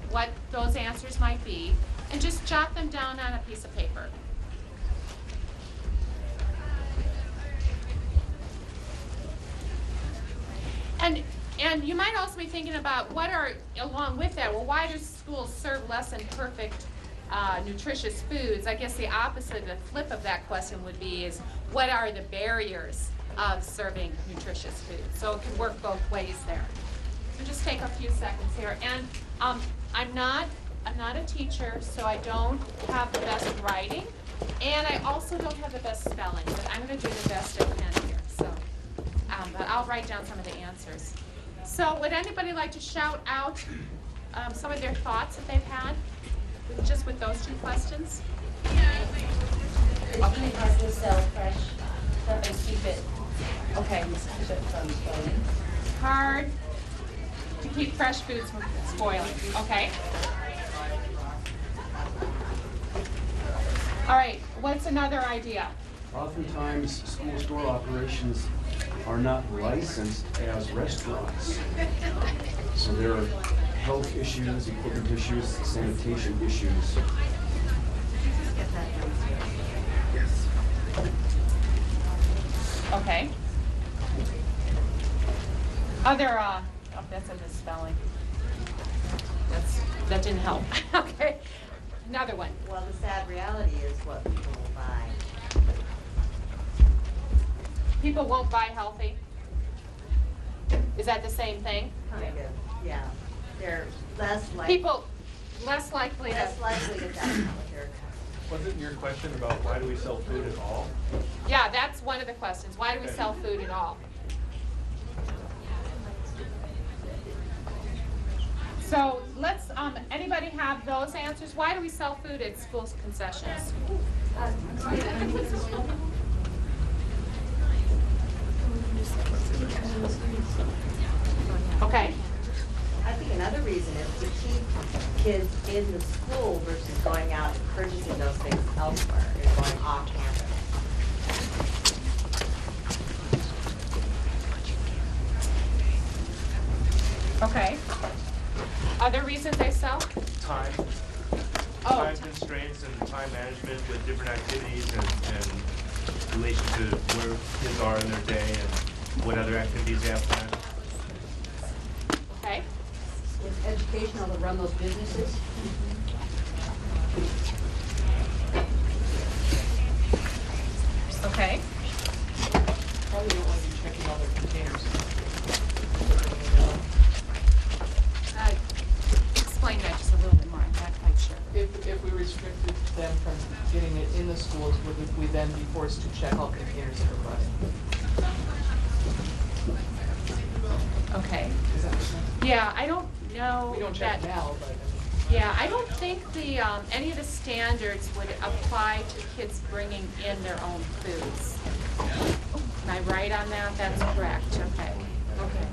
[SPEAKER 6] what those answers might be, and just jot them down on a piece of paper. And you might also be thinking about what are, along with that, well, why do schools serve less than perfect, nutritious foods? I guess the opposite, the flip of that question would be is, what are the barriers of serving nutritious food? So it can work both ways there. So just take a few seconds here. And I'm not a teacher, so I don't have the best writing, and I also don't have the best spelling, but I'm going to do the best I can here. So, but I'll write down some of the answers. So would anybody like to shout out some of their thoughts that they've had just with those two questions?
[SPEAKER 7] It's really hard to sell fresh stuff and keep it,
[SPEAKER 6] Okay.
[SPEAKER 7] from spoiling.
[SPEAKER 6] Hard to keep fresh foods from spoiling. Okay. All right. What's another idea?
[SPEAKER 8] Oftentimes, school store operations are not licensed as restaurants. So there are health issues, equipment issues, sanitation issues.
[SPEAKER 6] Okay. Other, oh, that's a misspelling. That didn't help. Okay. Another one.
[SPEAKER 7] Well, the sad reality is what people will buy.
[SPEAKER 6] People won't buy healthy. Is that the same thing?
[SPEAKER 7] Kind of, yeah. They're less likely.
[SPEAKER 6] People less likely to.
[SPEAKER 7] Less likely to die with their.
[SPEAKER 9] Wasn't your question about why do we sell food at all?
[SPEAKER 6] Yeah, that's one of the questions. Why do we sell food at all? So let's, anybody have those answers? Why do we sell food at schools' concessions? Okay.
[SPEAKER 7] I think another reason in the school versus going out and purchasing those things elsewhere and going off campus.
[SPEAKER 6] Okay. Other reasons they sell?
[SPEAKER 9] Time.
[SPEAKER 6] Oh,
[SPEAKER 9] Time constraints and time management with different activities and relation to where kids are in their day and what other activities they have planned.
[SPEAKER 6] okay.
[SPEAKER 10] It's educational to run those businesses.
[SPEAKER 6] Okay.
[SPEAKER 11] Probably don't want to be checking all their containers.
[SPEAKER 6] Explain that just a little bit more. I'm not quite sure.
[SPEAKER 11] If we restricted them from getting it in the schools, would we then be forced to check all containers that are brought in?
[SPEAKER 6] Okay.
[SPEAKER 11] Does that make sense?
[SPEAKER 6] Yeah, I don't know
[SPEAKER 11] We don't check
[SPEAKER 6] that.
[SPEAKER 11] now, but I mean.
[SPEAKER 6] Yeah, I don't think the, any of the standards would apply to kids bringing in their own foods. Am I right on that? That's correct, okay. Okay.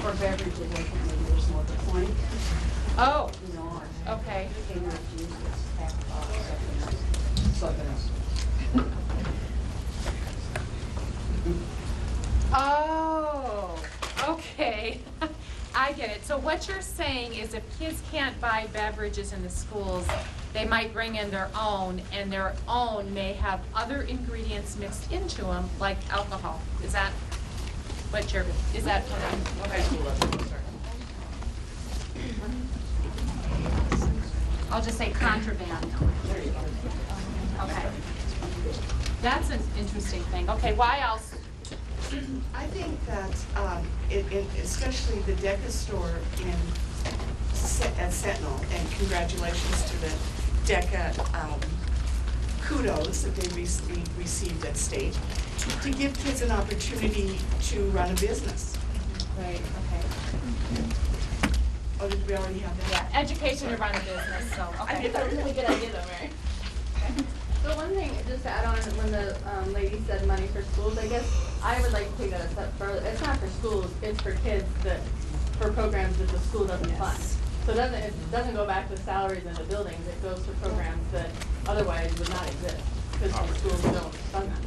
[SPEAKER 10] Or beverages, I think maybe there's more to the point,
[SPEAKER 6] Oh,
[SPEAKER 10] you know, or
[SPEAKER 6] okay.
[SPEAKER 10] containers, juices, something else.
[SPEAKER 11] Something else.
[SPEAKER 6] Oh, okay. I get it. So what you're saying is if kids can't buy beverages in the schools, they might bring in their own, and their own may have other ingredients mixed into them, like alcohol. Is that what you're, is that what I'm,
[SPEAKER 11] High school level, sorry.
[SPEAKER 6] I'll just say contraband. Okay. That's an interesting thing. Okay, why else?
[SPEAKER 12] I think that, especially the DECA store at Sentinel, and congratulations to the DECA kudos that they received at state, to give kids an opportunity to run a business.
[SPEAKER 6] Right, okay.
[SPEAKER 12] Oh, did we already have that?
[SPEAKER 6] Yeah, education to run a business, so,
[SPEAKER 12] I
[SPEAKER 6] okay.
[SPEAKER 12] think that was a really good idea
[SPEAKER 13] though, Mary. So one thing, just to add on, when the lady said money for schools, I guess I would like to take that a step further. It's not for schools, it's for kids that, for programs that the school doesn't fund. So it doesn't go back to salaries in the buildings, it goes to programs that otherwise would not exist, because the schools don't fund them,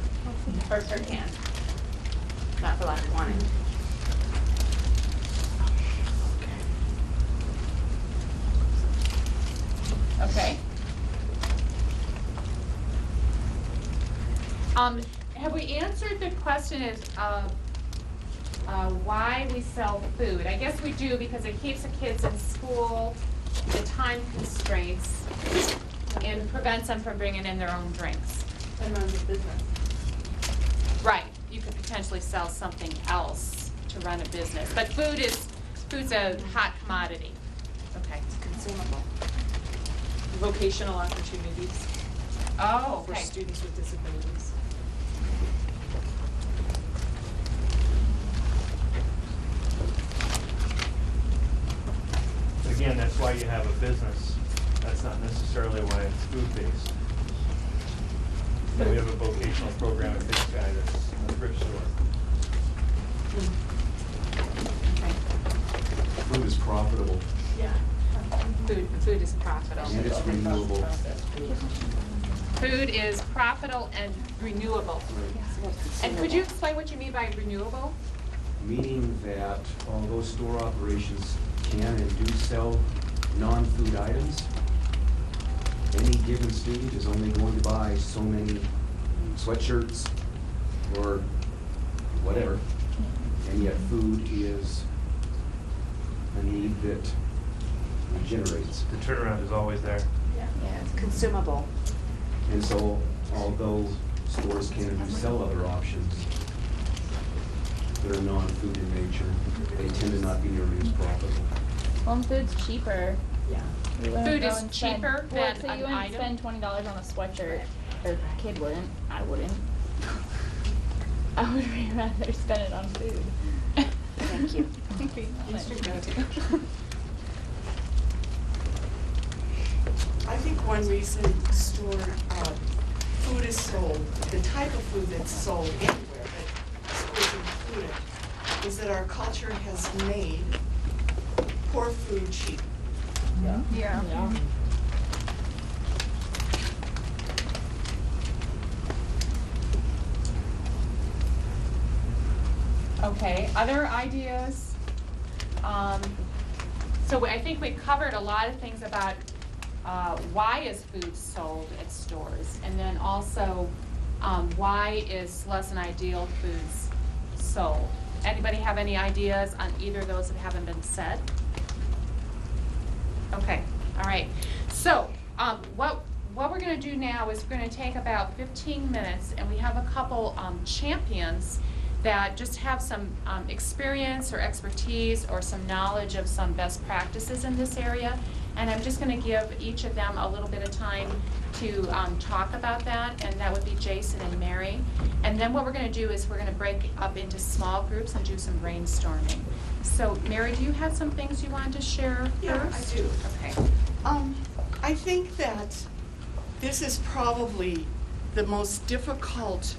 [SPEAKER 13] or can't, not for lack of wanting.
[SPEAKER 6] Okay. Have we answered the question is why we sell food? I guess we do because it keeps the kids in school, the time constraints, and prevents them from bringing in their own drinks.
[SPEAKER 13] And runs a business.
[SPEAKER 6] Right. You could potentially sell something else to run a business, but food's a hot commodity. Okay.
[SPEAKER 12] It's consumable.
[SPEAKER 11] Vocational opportunities
[SPEAKER 6] Oh,
[SPEAKER 12] For
[SPEAKER 6] okay.
[SPEAKER 12] students with disabilities.
[SPEAKER 9] Again, that's why you have a business. That's not necessarily why it's food-based. We have a vocational program at Big Sky that's a thrift store.
[SPEAKER 8] Food is profitable
[SPEAKER 6] Yeah. Food is profitable.
[SPEAKER 8] and it's renewable.
[SPEAKER 6] Food is profitable and renewable. And could you explain what you mean by renewable?
[SPEAKER 8] Meaning that although store operations can and do sell non-food items, any given student is only going to buy so many sweatshirts or whatever, and yet food is a need that generates.
[SPEAKER 9] The turnaround is always there.
[SPEAKER 12] Yeah, it's consumable.
[SPEAKER 8] And so, although stores can and do sell other options that are non-food in nature, they tend to not be nearly as profitable.
[SPEAKER 13] Home food's cheaper.
[SPEAKER 12] Yeah.
[SPEAKER 6] Food is cheaper than
[SPEAKER 13] So
[SPEAKER 6] an
[SPEAKER 13] you wouldn't
[SPEAKER 6] item?
[SPEAKER 13] spend $20 on a sweatshirt, or a kid wouldn't, I wouldn't. I would rather spend it on food.
[SPEAKER 12] Thank you. I think one reason food is sold, the type of food that's sold anywhere, but schools included, is that our culture has made poor food cheap.
[SPEAKER 13] Yeah.
[SPEAKER 6] Okay, other ideas? So I think we've covered a lot of things about why is food sold at stores, and then also why is less than ideal foods sold. Anybody have any ideas on either of those that haven't been said? Okay, all right. So what we're going to do now is we're going to take about 15 minutes, and we have a couple champions that just have some experience or expertise or some knowledge of some best practices in this area. And I'm just going to give each of them a little bit of time to talk about that, and that would be Jason and Mary. And then what we're going to do is we're going to break up into small groups and do some brainstorming. So Mary, do you have some things you wanted to share
[SPEAKER 12] Yeah,
[SPEAKER 6] first?
[SPEAKER 12] I do.
[SPEAKER 6] Okay.
[SPEAKER 12] I think that this is probably the most difficult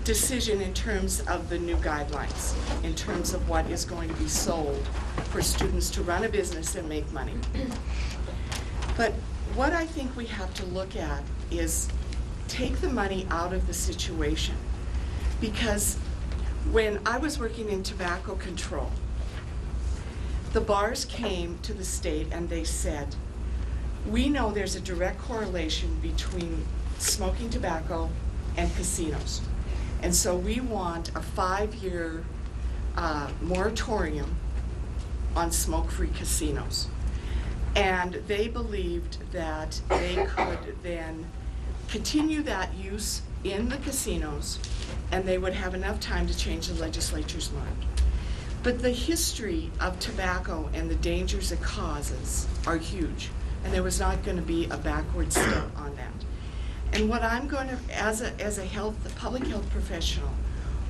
[SPEAKER 12] decision in terms of the new guidelines, in terms of what is going to be sold for students to run a business and make money. But what I think we have to look at is take the money out of the situation. Because when I was working in tobacco control, the bars came to the state and they said, we know there's a direct correlation between smoking tobacco and casinos. And so we want a 5-year moratorium on smoke-free casinos. And they believed that they could then continue that use in the casinos, and they would have enough time to change the legislature's mind. But the history of tobacco and the dangers it causes are huge, and there was not going to be a backward step on that. And what I'm going to, as a public health professional,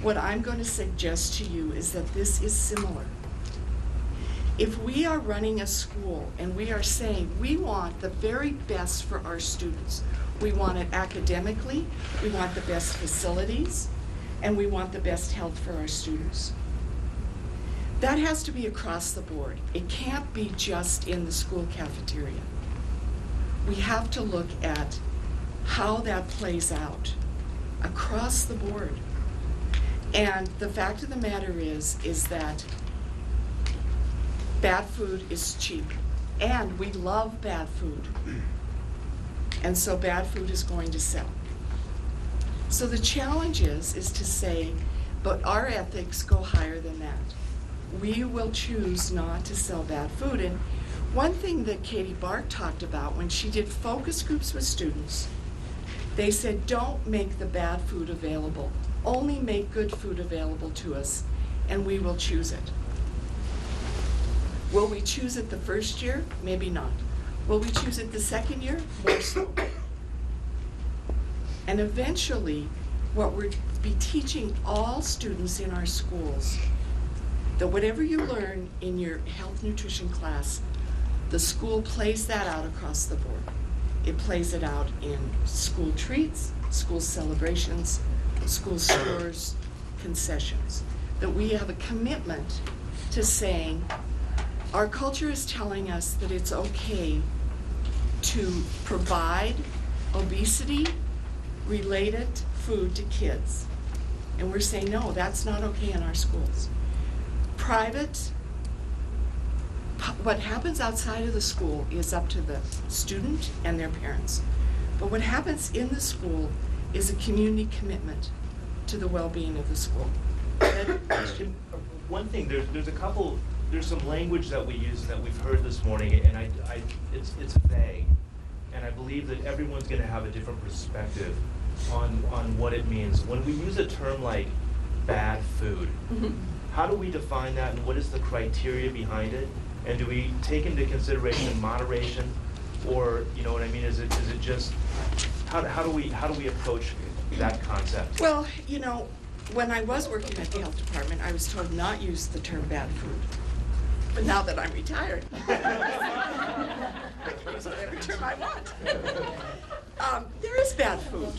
[SPEAKER 12] what I'm going to suggest to you is that this is similar. If we are running a school and we are saying we want the very best for our students, we want it academically, we want the best facilities, and we want the best health for our students. That has to be across the board. It can't be just in the school cafeteria. We have to look at how that plays out across the board. And the fact of the matter is that bad food is cheap, and we love bad food. And so bad food is going to sell. So the challenge is to say, but our ethics go higher than that. We will choose not to sell bad food. And one thing that Katie Bark talked about when she did focus groups with students, they said, don't make the bad food available. Only make good food available to us, and we will choose it. Will we choose it the first year? Maybe not. Will we choose it the second year? More so. And eventually, what we'll be teaching all students in our schools, that whatever you learn in your health nutrition class, the school plays that out across the board. It plays it out in school treats, school celebrations, school stores, concessions. That we have a commitment to saying, our culture is telling us that it's okay to provide obesity-related food to kids. And we're saying, no, that's not okay in our schools. What happens outside of the school is up to the student and their parents. But what happens in the school is a community commitment to the well-being of the school.
[SPEAKER 9] One thing, there's some language that we use that we've heard this morning, and it's vague. And I believe that everyone's going to have a different perspective on what it means. When we use a term like bad food, how do we define that, and what is the criteria behind it? And do we take into consideration moderation, or you know what I mean? Is it just how do we approach that concept?
[SPEAKER 12] Well, you know, when I was working at the health department, I was told not use the term bad food. But now that I'm retired, I can use whatever term I want. There is bad food.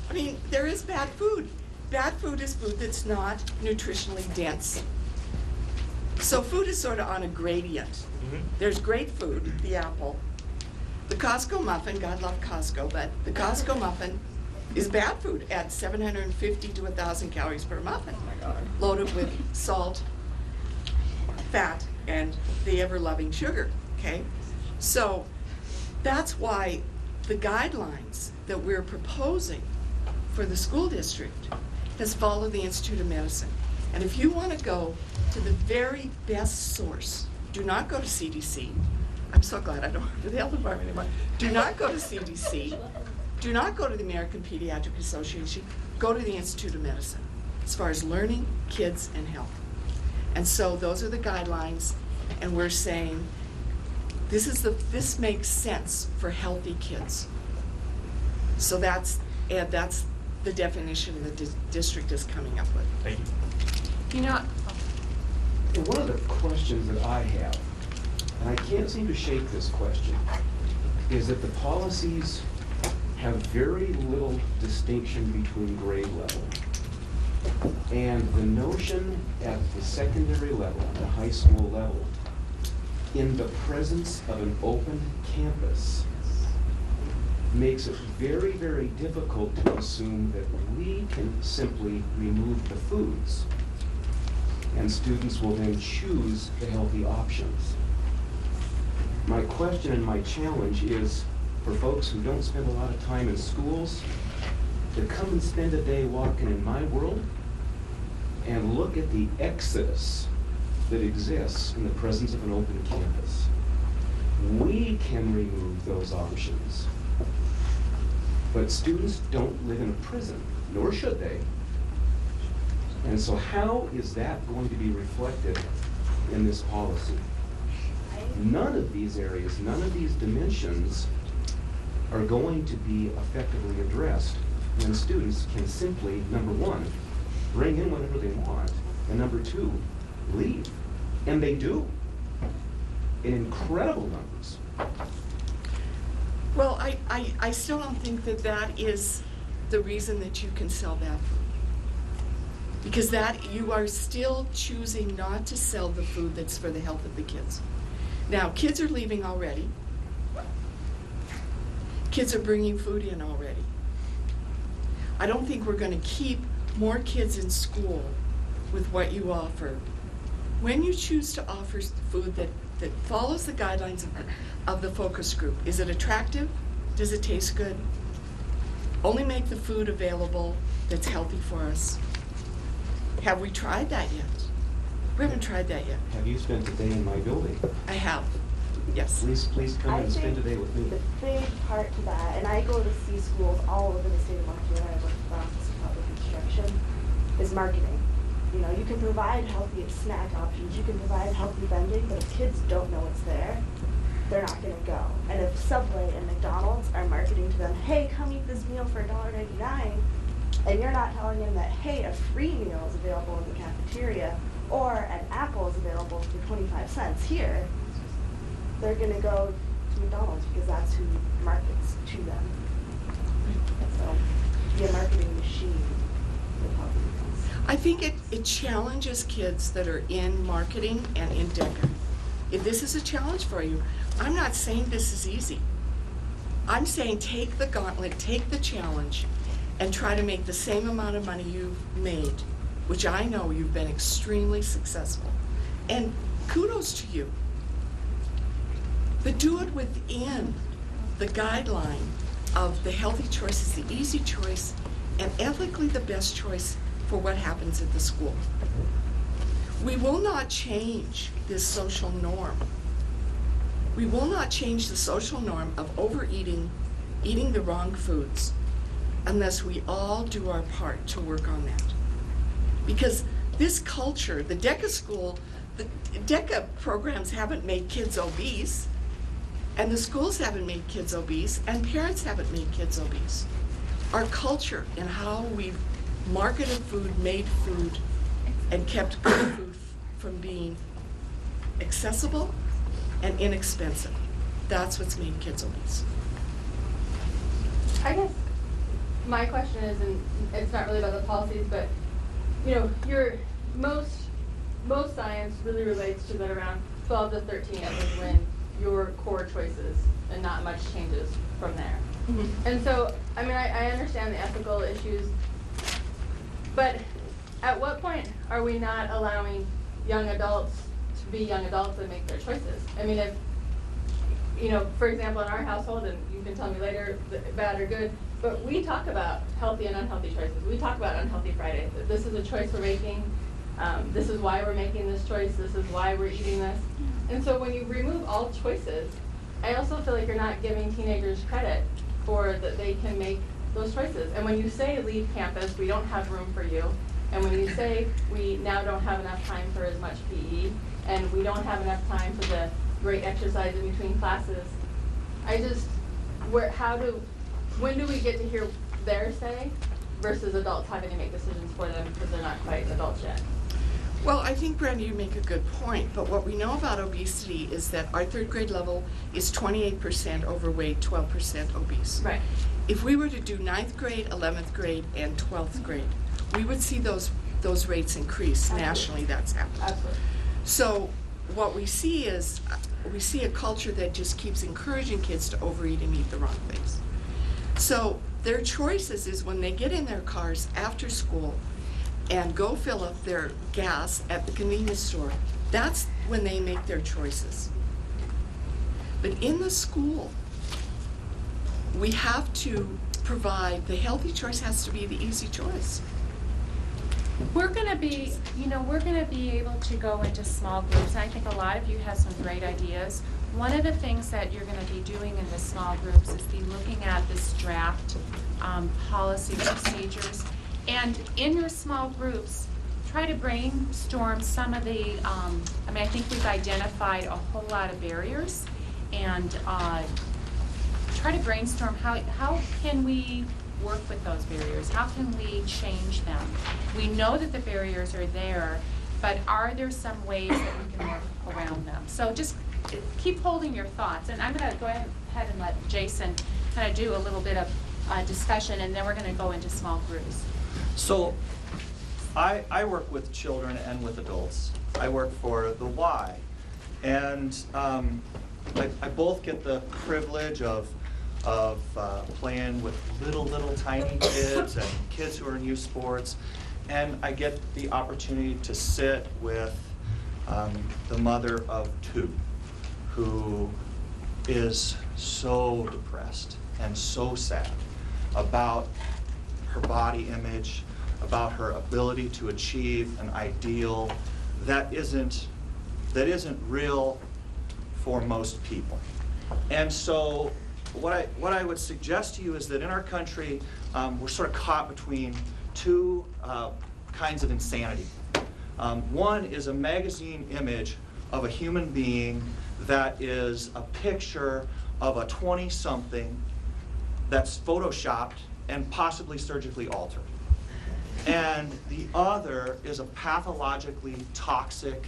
[SPEAKER 12] I mean, there is bad food. Bad food is food that's not nutritionally dense. So food is sort of on a gradient. There's great food, the apple. The Costco muffin, God love Costco, but the Costco muffin is bad food at 750 to 1,000 calories per muffin. Oh my God. Loaded with salt, fat, and the ever-loving sugar, okay? So that's why the guidelines that we're proposing for the school district has followed the Institute of Medicine. And if you want to go to the very best source, do not go to CDC. I'm so glad I don't work for the health department anymore. Do not go to CDC. Do not go to the American Pediatric Association. Go to the Institute of Medicine as far as learning, kids, and health. And so those are the guidelines, and we're saying this makes sense for healthy kids. So that's the definition the district is coming up with.
[SPEAKER 9] Thank you.
[SPEAKER 6] You know,
[SPEAKER 8] And one of the questions that I have, and I can't seem to shake this question, is that the policies have very little distinction between grade level. And the notion at the secondary level, the high school level, in the presence of an open campus, makes it very, very difficult to assume that we can simply remove the foods and students will then choose the healthy options. My question and my challenge is for folks who don't spend a lot of time in schools to come and spend a day walking in my world and look at the exodus that exists in the presence of an open campus. We can remove those options. But students don't live in a prison, nor should they. And so how is that going to be reflected in this policy? None of these areas, none of these dimensions are going to be effectively addressed when students can simply, number one, bring in whatever they want, and number two, leave. And they do, in incredible numbers.
[SPEAKER 12] Well, I still don't think that is the reason that you can sell bad food. Because you are still choosing not to sell the food that's for the health of the kids. Now, kids are leaving already. Kids are bringing food in already. I don't think we're going to keep more kids in school with what you offer. When you choose to offer food that follows the guidelines of the focus group, is it attractive? Does it taste good? Only make the food available that's healthy for us. Have we tried that yet? We haven't tried that yet.
[SPEAKER 8] Have you spent a day in my building?
[SPEAKER 12] I have, yes.
[SPEAKER 8] Please come and spend a day with me.
[SPEAKER 14] The big part to that, and I go to see schools all over the state of Montana, I work for the Office of Public Instruction, is marketing. You know, you can provide healthy snack options, you can provide healthy vending, but if kids don't know what's there, they're not going to go. And if Subway and McDonald's are marketing to them, hey, come eat this meal for $1.99, and you're not telling them that, hey, a free meal is available in the cafeteria, or an apple is available for 25 cents here, they're going to go to McDonald's because that's who markets to them. So, be a marketing machine with healthy meals.
[SPEAKER 12] I think it challenges kids that are in marketing and in DECA. If this is a challenge for you, I'm not saying this is easy. I'm saying take the gauntlet, take the challenge, and try to make the same amount of money you've made, which I know you've been extremely successful. And kudos to you. But do it within the guideline of the healthy choice is the easy choice and ethically the best choice for what happens at the school. We will not change this social norm. We will not change the social norm of overeating, eating the wrong foods, unless we all do our part to work on that. Because this culture, the DECA school, the DECA programs haven't made kids obese, and the schools haven't made kids obese, and parents haven't made kids obese. Our culture and how we've marketed food, made food, and kept good food from being accessible and inexpensive. That's what's made kids obese.
[SPEAKER 13] I guess my question is, and it's not really about the policies, but you know, most science really relates to that around 12 to 13 is when your core choices and not much changes from there. And so, I mean, I understand the ethical issues, but at what point are we not allowing young adults to be young adults and make their choices? I mean, if, you know, for example, in our household, and you can tell me later, bad or good, but we talk about healthy and unhealthy choices. We talk about Unhealthy Friday. This is a choice we're making. This is why we're making this choice. This is why we're eating this. And so when you remove all choices, I also feel like you're not giving teenagers credit for that they can make those choices. And when you say leave campus, we don't have room for you. And when you say we now don't have enough time for as much PE, and we don't have enough time for the great exercise in between classes, I just, when do we get to hear their say versus adults having to make decisions for them because they're not quite adults yet?
[SPEAKER 12] Well, I think, Brenda, you make a good point, but what we know about obesity is that our third grade level is 28% overweight, 12% obese.
[SPEAKER 13] Right.
[SPEAKER 12] If we were to do 9th grade, 11th grade, and 12th grade, we would see those rates increase. Absolutely. Nationally, that's happening.
[SPEAKER 13] Absolutely.
[SPEAKER 12] So what we see is, we see a culture that just keeps encouraging kids to overeat and eat the wrong things. So their choices is when they get in their cars after school and go fill up their gas at the convenience store, that's when they make their choices. But in the school, we have to provide, the healthy choice has to be the easy choice.
[SPEAKER 6] We're going to be, we're going to be able to go into small groups. I think a lot of you have some great ideas. One of the things that you're going to be doing in the small groups is be looking at this draft policy procedures. And in your small groups, try to brainstorm some of the, I think we've identified a whole lot of barriers, and try to brainstorm how can we work with those barriers? How can we change them? We know that the barriers are there, but are there some ways that we can work around them? So just keep holding your thoughts. And I'm going to go ahead and let Jason kind of do a little bit of discussion, and then we're going to go into small groups.
[SPEAKER 15] So I work with children and with adults. I work for the Y. And I both get the privilege of playing with little tiny kids and kids who are in youth sports. And I get the opportunity to sit with the mother of 2 who is so depressed and so sad about her body image, about her ability to achieve an ideal that isn't real for most people. And so what I would suggest to you is that in our country, we're sort of caught between 2 kinds of insanity. One is a magazine image of a human being that is a picture of a 20-something that's photoshopped and possibly surgically altered. And the other is a pathologically toxic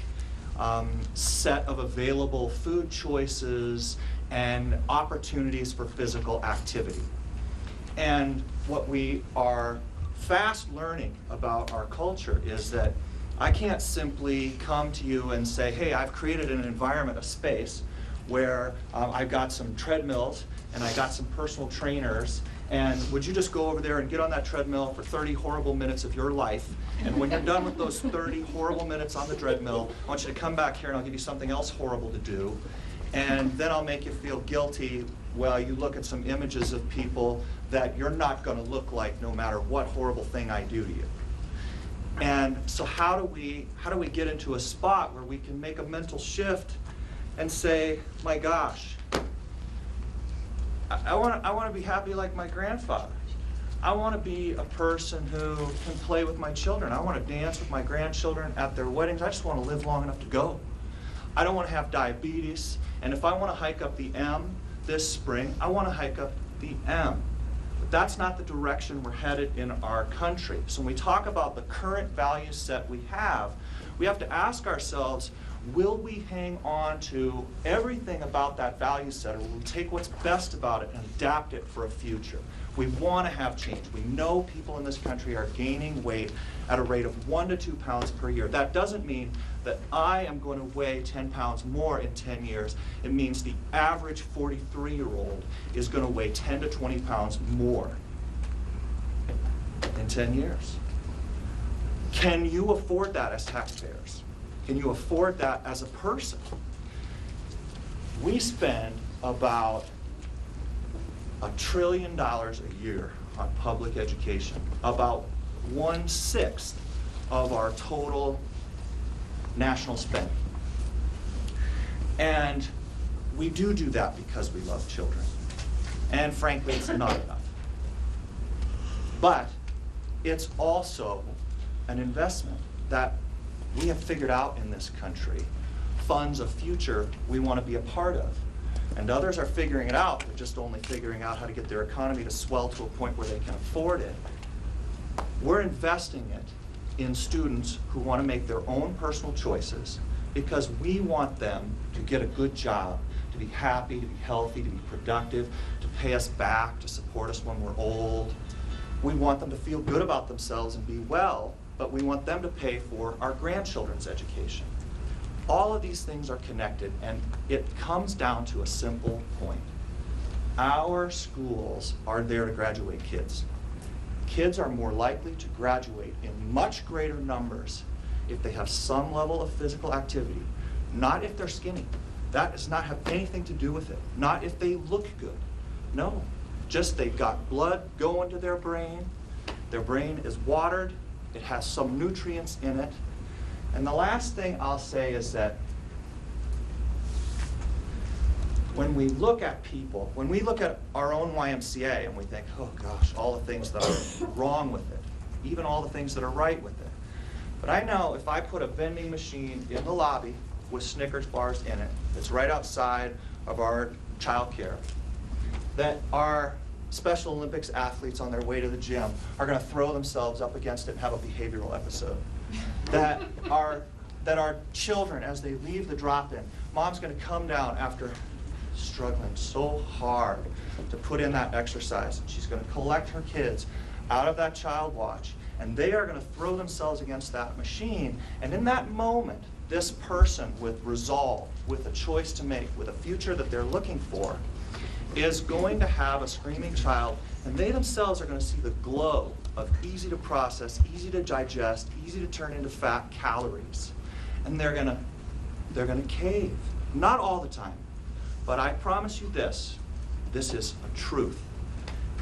[SPEAKER 15] set of available food choices and opportunities for physical activity. And what we are fast learning about our culture is that I can't simply come to you and say, hey, I've created an environment, a space, where I've got some treadmills and I got some personal trainers, and would you just go over there and get on that treadmill for 30 horrible minutes of your life, and when you're done with those 30 horrible minutes on the treadmill, I want you to come back here and I'll give you something else horrible to do, and then I'll make you feel guilty while you look at some images of people that you're not going to look like no matter what horrible thing I do to you. And so how do we get into a spot where we can make a mental shift and say, my gosh, I want to be happy like my grandfather. I want to be a person who can play with my children. I want to dance with my grandchildren at their weddings. I just want to live long enough to go. I don't want to have diabetes. And if I want to hike up the M this spring, I want to hike up the M. But that's not the direction we're headed in our country. So when we talk about the current value set we have to ask ourselves, Will we hang on to everything about that value set, or will we take what's best about it and adapt it for a future? We want to have change. We know people in this country are gaining weight at a rate of 1 to 2 pounds per year. That doesn't mean that I am going to weigh 10 pounds more in 10 years. It means the average 43-year-old is going to weigh 10 to 20 pounds more in 10 years. Can you afford that as taxpayers? Can you afford that as a person? We spend about $1 trillion a year on public education, about 1/6 of our total national spending. And we do that because we love children. And frankly, it's not enough. But it's also an investment that we have figured out in this country funds a future we want to be a part of. And others are figuring it out. They're just only figuring out how to get their economy to swell to a point where they can afford it. We're investing it in students who want to make their own personal choices because we want them to get a good job, to be happy, to be healthy, to be productive, to pay us back, to support us when we're old. We want them to feel good about themselves and be well, but we want them to pay for our grandchildren's education. All of these things are connected, and it comes down to a simple point. Our schools are there to graduate kids. Kids are more likely to graduate in much greater numbers if they have some level of physical activity, not if they're skinny. That does not have anything to do with it. Not if they look good. No, just they've got blood going to their brain is watered, it has some nutrients in it. And the last thing I'll say is that when we look at people, when we look at our own YMCA and we think, oh gosh, all the things that are wrong with it, even all the things that are right with it. But I know if I put a vending machine in the lobby with Snickers bars in it, that's right outside of our child care, that our Special Olympics athletes on their way to the gym are going to throw themselves up against it and have a behavioral episode. That our children, as they leave the drop-in, mom's going to come down after struggling so hard to put in that exercise, and she's going to collect her kids out of that child watch, and they are going to throw themselves against that machine. And in that moment, this person with resolve, with a choice to make, with a future that they're looking for, is going to have a screaming child, and they themselves are going to see the glow of easy to process, easy to digest, easy to turn into fat calories. And they're going to cave. Not all the time, but I promise you this is a truth.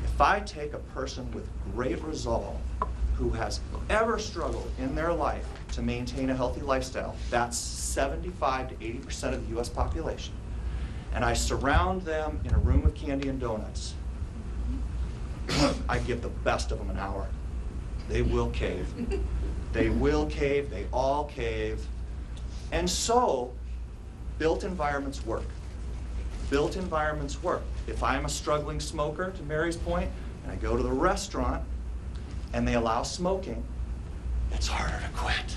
[SPEAKER 15] If I take a person with great resolve who has ever struggled in their life to maintain a healthy lifestyle, that's 75 to 80% of the US population, and I surround them in a room of candy and donuts, I give the best of them an hour. They will cave. They will cave. They all cave. And so, built environments work. Built environments work. If I'm a struggling smoker, to Mary's point, and I go to the restaurant and they allow smoking, it's harder to quit.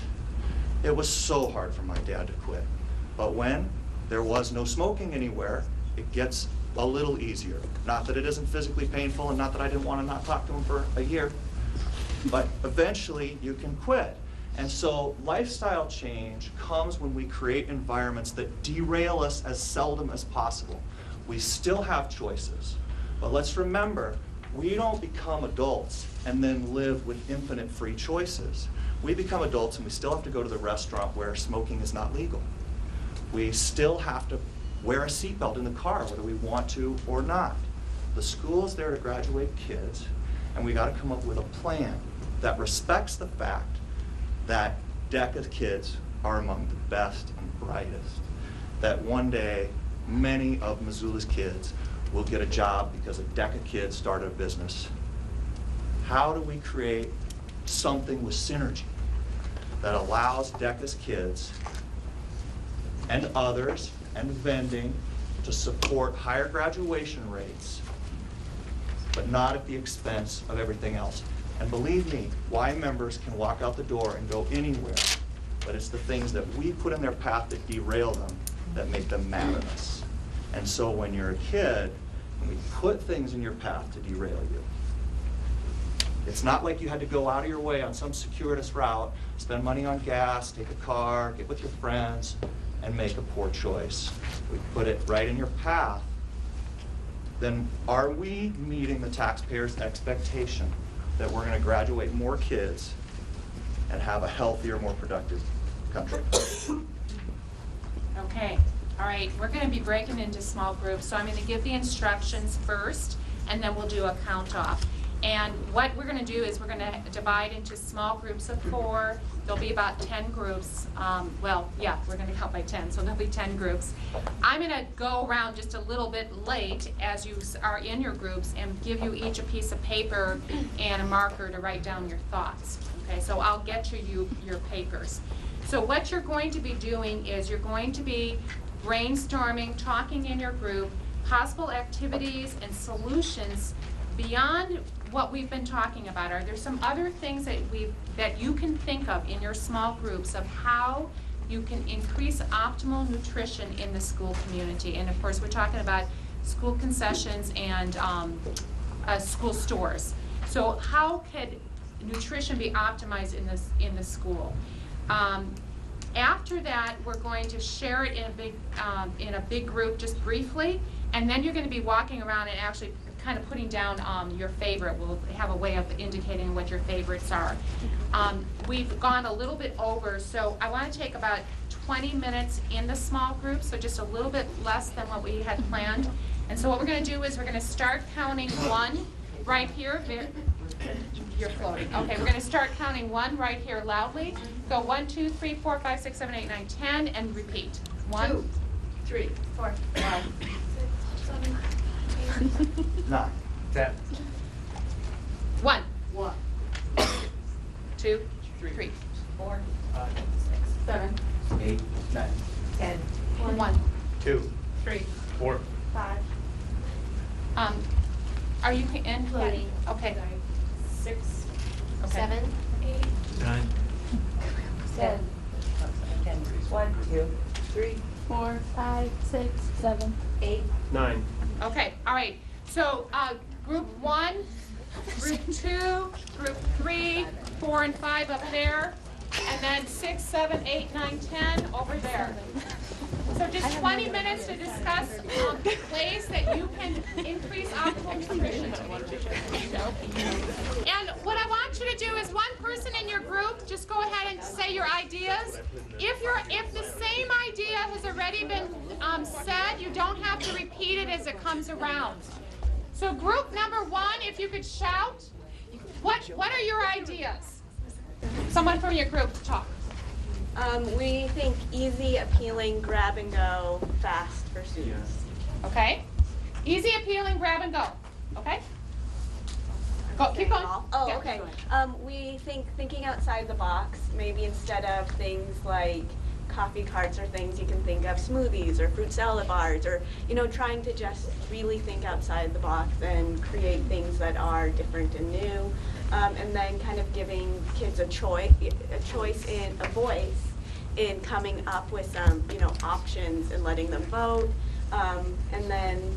[SPEAKER 15] It was so hard for my dad to quit. But when there was no smoking anywhere, it gets a little easier. Not that it isn't physically painful, and not that I didn't want to not talk to him for a year, but eventually you can quit. And so lifestyle change comes when we create environments that derail us as seldom as possible. We still have choices, but let's remember, we don't become adults and then live with infinite free choices. We become adults and we still have to go to the restaurant where smoking is not legal. We still have to wear a seatbelt in the car, whether we want to or not. The school is there to graduate kids, and we got to come up with a plan that respects the fact that DECA kids are among the best and brightest. That one day, many of Missoula's kids will get a job because a DECA kid started a business. How do we create something with synergy that allows DECA's kids and others and vending to support higher graduation rates, but not at the expense of everything else? And believe me, Y members can walk out the door and go anywhere, but but it's the things that we put in their path that derail them that make them mad at us. And so when you're a kid, and we put things in your path to derail you, it's not like you had to go out of your way on some circuitous route, spend money on gas, take a car, get with your friends, and make a poor choice. We put it right in your path. Then are we meeting the taxpayers' expectation that we're going to graduate more kids and have a healthier, more productive country?
[SPEAKER 6] Okay, all right, we're going to be breaking into small groups, so I'm going to give the instructions first, and then we'll do a count off. And what we're going to do is we're going to divide into small groups of 4. There'll be about 10 groups. Well, yeah, we're going to count by 10, so there'll be 10 groups. I'm going to go around just a little bit late as you are in your groups and give you each a piece of paper and a marker to write down your thoughts. Okay, so I'll get you your papers. So what you're going to be doing is you're going to be brainstorming, talking in your group, possible activities and solutions beyond what we've been talking about. Are there some other things that you can think of in your small groups of how you can increase optimal nutrition in the school community? And of course, we're talking about school concessions and school stores. So how could nutrition be optimized in the school? After that, we're going to share it in a big group just briefly, and then you're going to be walking around and actually kind of putting down your favorite. We'll have a way of indicating what your favorites are. We've gone a little bit over, so I want to take about 20 minutes in the small group, so just a little bit less than what we had planned. And so what we're going to do is we're going to start counting 1 right here. You're floating. Okay, we're going to start counting 1 right here loudly. Go 1, 2, 3, 4, 5, 6, 7, 8, 9, 10, and repeat. 1, 2, 3, 4, 5, 6, 7, 8,
[SPEAKER 15] 9, 10.
[SPEAKER 6] 1, 2, 3, 4, 5, 6, 7,
[SPEAKER 15] 8, 9,
[SPEAKER 6] 10, 1,
[SPEAKER 15] 2,
[SPEAKER 6] 3,
[SPEAKER 15] 4,
[SPEAKER 6] 5. Are you in?
[SPEAKER 7] Floating.
[SPEAKER 6] Okay. 6, okay.
[SPEAKER 7] 7, 8,
[SPEAKER 15] 9,
[SPEAKER 7] 10. 1, 2, 3, 4, 5, 6, 7, 8.
[SPEAKER 15] 9.
[SPEAKER 6] Okay, all right. So group 1, group 2, group 3, 4, and 5 up there, and then 6, 7, 8, 9, 10 over there. So just 20 minutes to discuss ways that you can increase optimal nutrition. And what I want you to do is one person in your group, just go ahead and say your ideas. If the same idea has already been said, you don't have to repeat it as it comes around. So group number 1, if you could shout, what are your ideas? Someone from your group talk.
[SPEAKER 14] We think easy, appealing, grab and go, fast for students.
[SPEAKER 6] Okay. Easy, appealing, grab and go. Okay. Go. Keep going.
[SPEAKER 14] Oh,
[SPEAKER 6] Yeah.
[SPEAKER 14] okay. We think thinking outside the box, maybe instead of things like coffee carts or things, you can think of smoothies or fruit salad bars, or trying to just really think outside the box and create things that are different and new. And then kind of giving kids a voice in coming up with some, options and letting them vote. And then,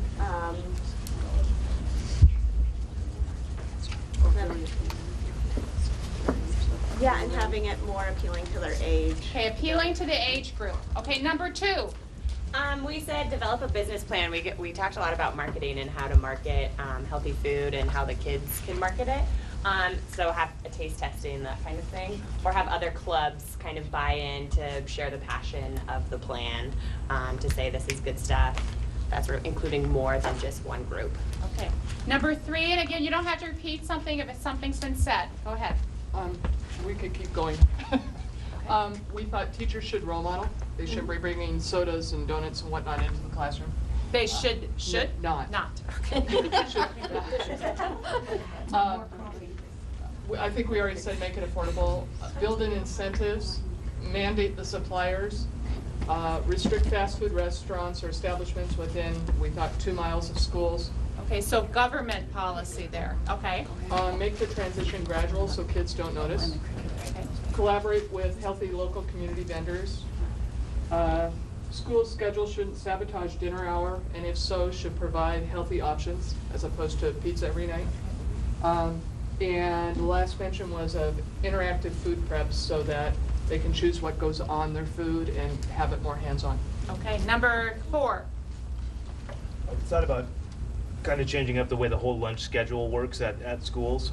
[SPEAKER 14] yeah, and having it more appealing to their age.
[SPEAKER 6] Okay, appealing to the age group. Okay, number 2.
[SPEAKER 16] We said develop a business plan. We talked a lot about marketing and how to market healthy food and how the kids can market it. So have a taste testing, that kind of thing, or have other clubs kind of buy in to share the passion of the plan, to say this is good stuff. That's including more than just one group.
[SPEAKER 6] Okay. Number 3, and again, you don't have to repeat something if something's been said. Go ahead.
[SPEAKER 11] We could keep going. We thought teachers should role model. They should be bringing sodas and donuts and whatnot into the classroom.
[SPEAKER 6] They should
[SPEAKER 11] not. I think we already said make it affordable. Build in incentives, mandate the suppliers, restrict fast food restaurants or establishments within, we thought, 2 miles of schools.
[SPEAKER 6] Okay, so government policy there. Okay.
[SPEAKER 11] Make the transition gradual so kids don't notice. collaborate with healthy local community vendors. School schedule shouldn't sabotage dinner hour, and if so, should provide healthy options as opposed to pizza every night. And the last mention was of interactive food preps so that they can choose what goes on their food and have it more hands-on.
[SPEAKER 6] Okay, number 4.
[SPEAKER 9] I thought about kind of changing up the way the whole lunch schedule works at schools.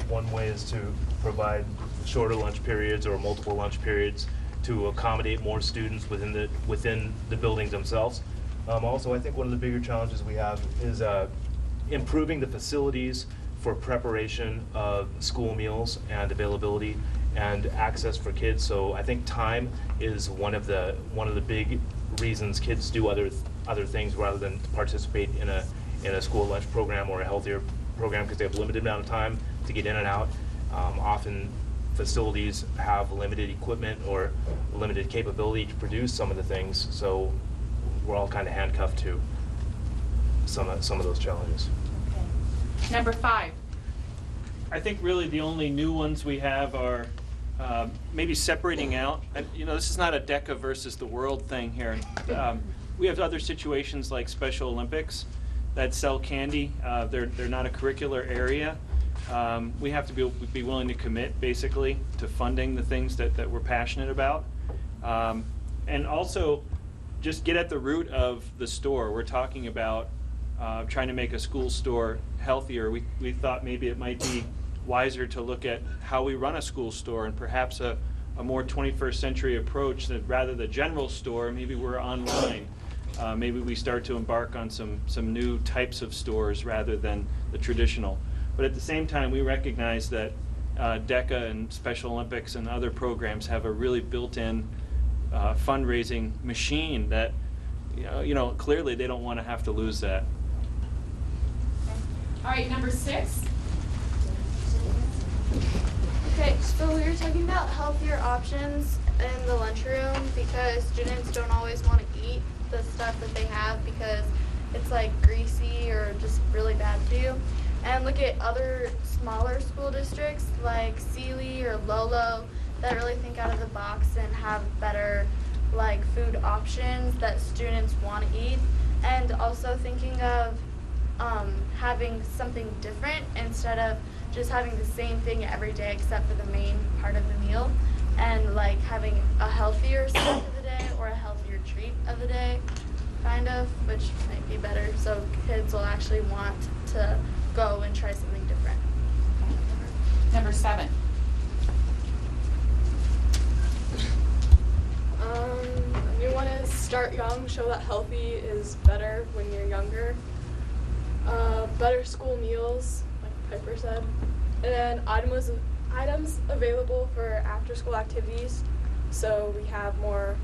[SPEAKER 9] One way is to provide shorter lunch periods or multiple lunch periods to accommodate more students within the buildings themselves. Also, I think one of the bigger challenges we have is improving the facilities for preparation of school meals and availability and access for kids. So I think time is one of the big reasons kids do other things rather than participate in a school lunch program or a healthier program, because they have a limited amount of time to get in and out. Often facilities have limited equipment or limited capability to produce some of the things, so we're all kind of handcuffed to some of those challenges.
[SPEAKER 6] Okay. Number 5.
[SPEAKER 17] I think really the only new ones we have are maybe separating out. And, this is not a DECA versus the world thing here. We have other situations like Special Olympics that sell candy. They're not a curricular area. We have to be willing to commit, basically, to funding the things that we're passionate about. And also, just get at the root of the store. We're talking about trying to make a school store healthier. We thought maybe it might be wiser to look at how we run a school store and perhaps a more 21st century approach that rather the general store, maybe we're online. Maybe we start to embark on some new types of stores rather than the traditional. But at the same time, we recognize that DECA and Special Olympics and other programs have a really built-in fundraising machine that, clearly they don't want to have to lose that.
[SPEAKER 6] All right, number 6.
[SPEAKER 14] Okay, so we were talking about healthier options in the lunchroom because students don't always want to eat the stuff that they have because it's like greasy or just really bad for you. And look at other smaller school districts like Sealy or Lolo that really think out of the box and have better like food options that students want to eat, and also thinking of having something different instead of just having the same thing every day except for the main part of the meal, and like having a healthier snack of the day or a healthier treat of the day, kind of, which might be better so kids will actually want to go and try something different.
[SPEAKER 6] Number 7.
[SPEAKER 13] You want to start young, show that healthy is better when you're younger. Better school meals, like Piper said. And then items available for after-school activities, so we have more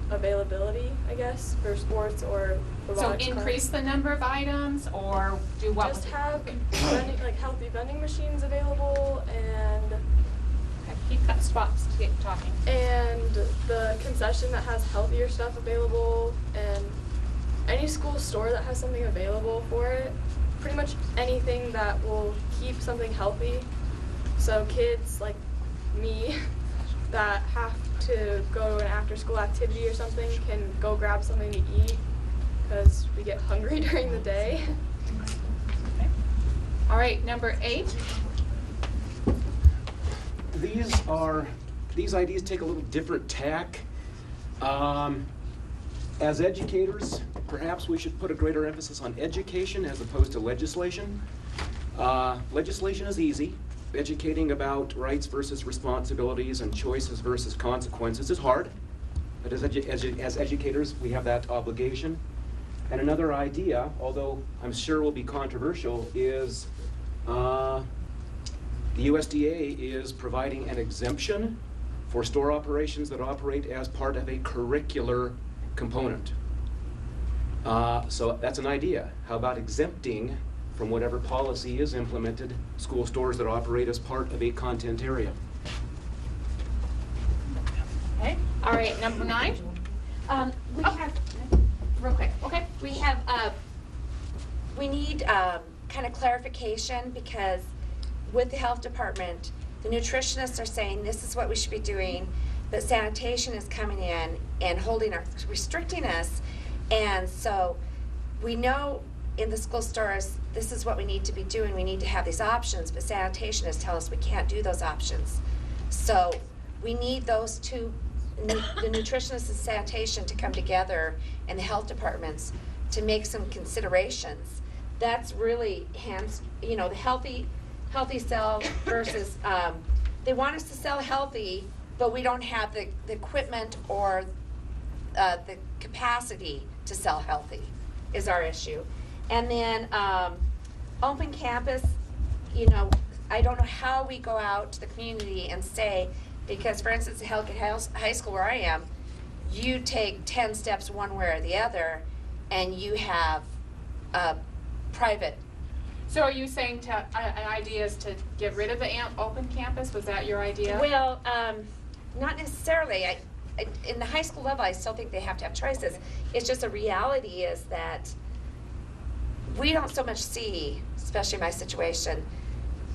[SPEAKER 13] availability, I guess, for sports or robotics.
[SPEAKER 6] So increase the number of items, or do what?
[SPEAKER 13] Just have healthy vending machines available, and
[SPEAKER 6] keep spots to keep talking.
[SPEAKER 13] And the concession that has healthier stuff available, and any school store that has something available for it. Pretty much anything that will keep something healthy, so kids like me that have to go to an after-school activity or something can go grab something to eat because we get hungry during the day.
[SPEAKER 6] Okay. All right, number 8.
[SPEAKER 8] These ideas take a little different tack. As educators, perhaps we should put a greater emphasis on education as opposed to legislation. Legislation is easy. Educating about rights versus responsibilities and choices versus consequences is hard. But as educators, we have that obligation. And another idea, although I'm sure will be controversial, is the USDA is providing an exemption for store operations that operate as part of a curricular component. So that's an idea. How about exempting from whatever policy is implemented school stores that operate as part of a content area?
[SPEAKER 6] Okay. All right, number 9.
[SPEAKER 18] We have, real quick, okay, we need kind of clarification because with the health department,
[SPEAKER 19] the nutritionists are saying this is what we should be doing, but sanitation is coming in and restricting us. And so we know in the school stores, this is what we need to be doing. We need to have these options, but sanitation is telling us we can't do those options. So we need those two, the nutritionists and sanitation, to come together, and the health departments to make some considerations. That's really the healthy sell versus, they want us to sell healthy, but we don't have the equipment or the capacity to sell healthy is our issue. And then open campus, I don't know how we go out to the community and say, because for instance, at Hellgate High School where I am, you take 10 steps one way or the other, and you have private.
[SPEAKER 6] So are you saying an idea is to get rid of the open campus? Was that your idea?
[SPEAKER 19] Well, not necessarily. In the high school level, I still think they have to have choices. It's just a reality is that we don't so much see, especially in my situation,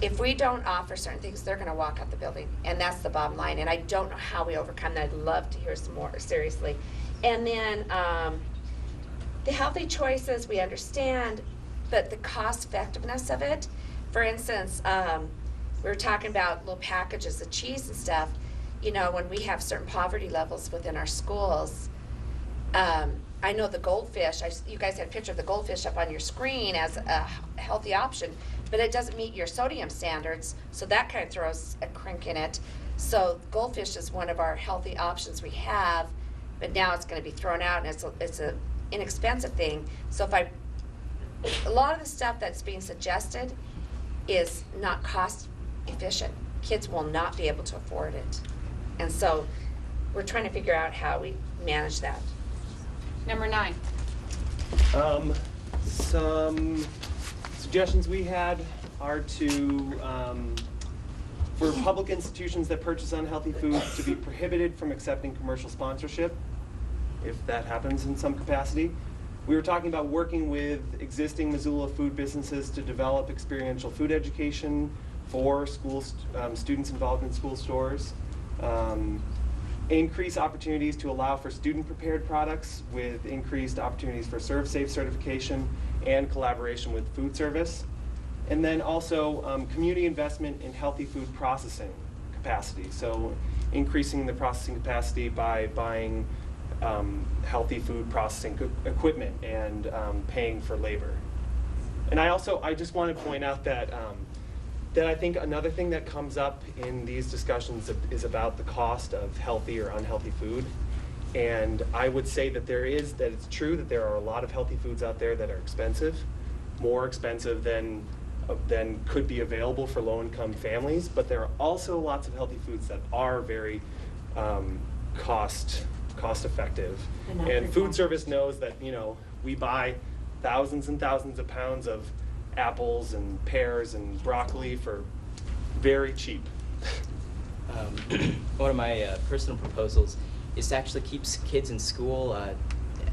[SPEAKER 19] if we don't offer certain things, they're going to walk out the building. And that's the bottom line. And I don't know how we overcome that. I'd love to hear some more, seriously. And then the healthy choices, we understand, but the cost effectiveness of it. For instance, we were talking about little packages of cheese and stuff. When we have certain poverty levels within our schools, I know the goldfish, you guys had a picture of the goldfish up on your screen as a healthy option, but it doesn't meet your sodium standards, so that kind of throws a crink in it. So goldfish is one of our healthy options we have, but now it's going to be thrown out, and it's an inexpensive thing. So a lot of the stuff that's being suggested is not cost efficient. Kids will not be able to afford it. And so we're trying to figure out how we manage that.
[SPEAKER 6] Number 9.
[SPEAKER 20] Some suggestions we had are for public institutions that purchase unhealthy foods to be prohibited from accepting commercial sponsorship, if that happens in some capacity. We were talking about working with existing Missoula food businesses to develop experiential food education for students involved in school stores. Increase opportunities to allow for student-prepared products with increased opportunities for ServSafe certification and collaboration with food service. And then also community investment in healthy food processing capacity. So increasing the processing capacity by buying healthy food processing equipment and paying for labor. And I just want to point out that I think another thing that comes up in these discussions is about the cost of healthy or unhealthy food. And I would say that it's true that there are a lot of healthy foods out there that are expensive, more expensive than could be available for low-income families. But there are also lots of healthy foods that are very cost effective. And food service knows that we buy thousands and thousands of pounds of apples and pears and broccoli for very cheap.
[SPEAKER 21] One of my personal proposals is to actually keep kids in school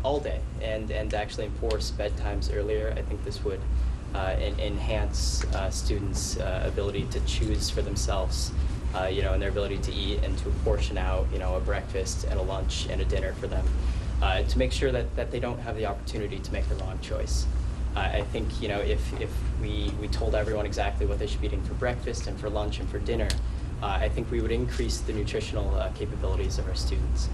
[SPEAKER 21] all day and actually enforce bedtimes earlier. I think this would enhance students' ability to choose for themselves, and their ability to eat and to portion out, a breakfast and a lunch and a dinner for them, to make sure that they don't have the opportunity to make the wrong choice. I think, if we told everyone exactly what they should be eating for breakfast and for lunch and for dinner, I think we would increase the nutritional capabilities of our students.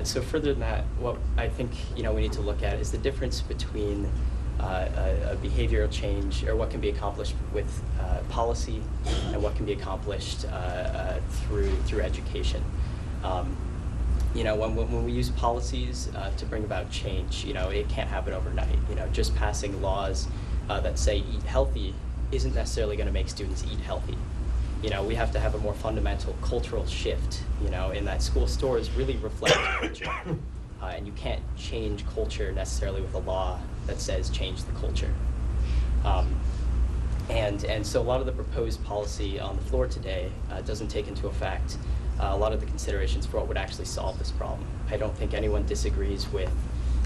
[SPEAKER 21] So further than that, what I think, we need to look at is the difference between a behavioral change, or what can be accomplished with policy, and what can be accomplished through education. When we use policies to bring about change, it can't happen overnight. Just passing laws that say eat healthy isn't necessarily going to make students eat healthy. We have to have a more fundamental cultural shift, in that school stores really reflect culture. And you can't change culture necessarily with a law that says change the culture. And so a lot of the proposed policy on the floor today doesn't take into effect a lot of the considerations for what would actually solve this problem. I don't think anyone disagrees with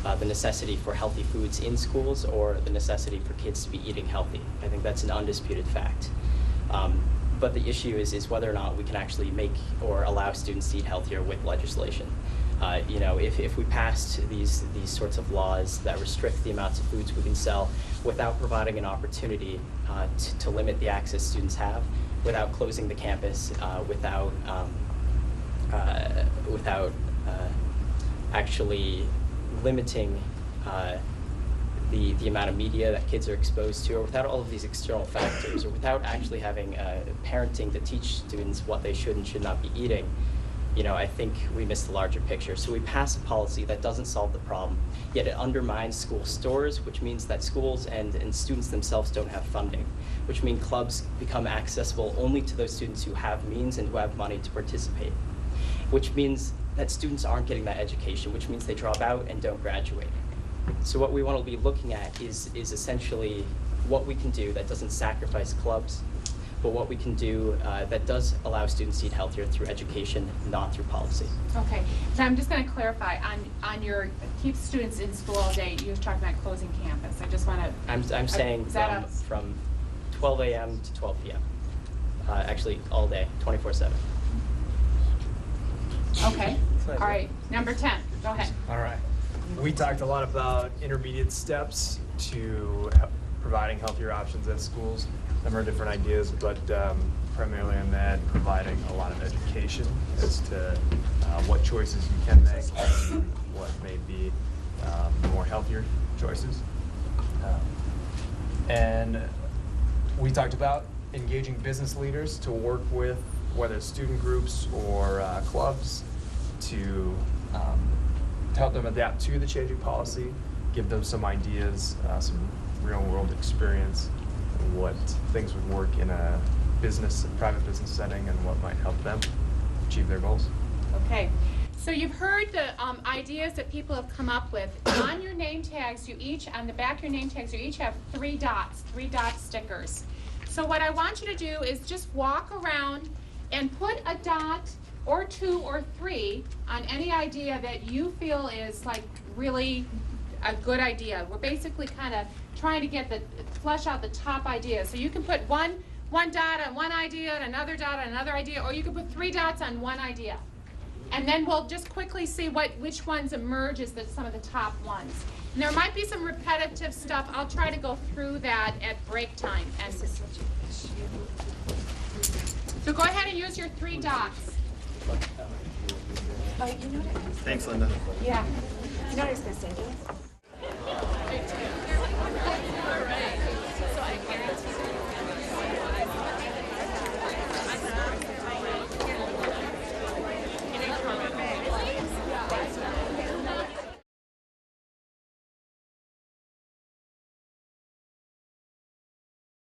[SPEAKER 21] the necessity for healthy foods in schools or the necessity for kids to be eating healthy. I think that's an undisputed fact. But the issue is whether or not we can actually make or allow students to eat healthier with legislation. You know, if we passed these sorts of laws that restrict the amounts of foods we can sell without providing an opportunity to limit the access students have, without closing the campus, without actually limiting the amount of media that kids are exposed to, or without all of these external factors, or without actually having parenting to teach students what they should and should not be eating, you know, I think we miss the larger picture. So we pass a policy that doesn't solve the problem, yet it undermines school stores, which means that schools and students themselves don't have funding, which means clubs become accessible only to those students who have means and who have money to participate, which means that students aren't getting that education, which means they drop out and don't graduate. So what we want to be looking at is essentially what we can do that doesn't sacrifice clubs, but what we can do that does allow students to eat healthier through education, not through policy.
[SPEAKER 6] Okay, so I'm just going to clarify, on your keep students in school all day, you were talking about closing campus. I just want to...
[SPEAKER 21] I'm saying from 12 a.m. to 12 p.m. Actually, all day, 24/7.
[SPEAKER 6] Okay, all right, number 10, go ahead.
[SPEAKER 2] All right. We talked a lot about intermediate steps to providing healthier options at schools. There are different ideas, but primarily on that, providing a lot of education as to what choices you can make and what may be more healthier choices. And we talked about engaging business leaders to work with, whether it's student groups or clubs, to help them adapt to the changing policy, give them some ideas, some real-world experience, what things would work in a private business setting, and what might help them achieve their goals.
[SPEAKER 6] Okay, so you've heard the ideas that people have come up with. On your name tags, on the back of your name tags, you each have 3 dot stickers. So what I want you to do is just walk around and put a dot or 2 or 3 on any idea that you feel is like really a good idea. We're basically kind of trying to flesh out the top idea. So you can put one dot on one idea and another dot on another idea, or you can put 3 dots on one idea. And then we'll just quickly see which ones emerge as some of the top ones. And there might be some repetitive stuff. I'll try to go through that at break time. So go ahead and use your 3 dots.
[SPEAKER 14] Oh, you know what?
[SPEAKER 2] Thanks, Linda.
[SPEAKER 6] Yeah.
[SPEAKER 14] You know what I was going to say, Joe?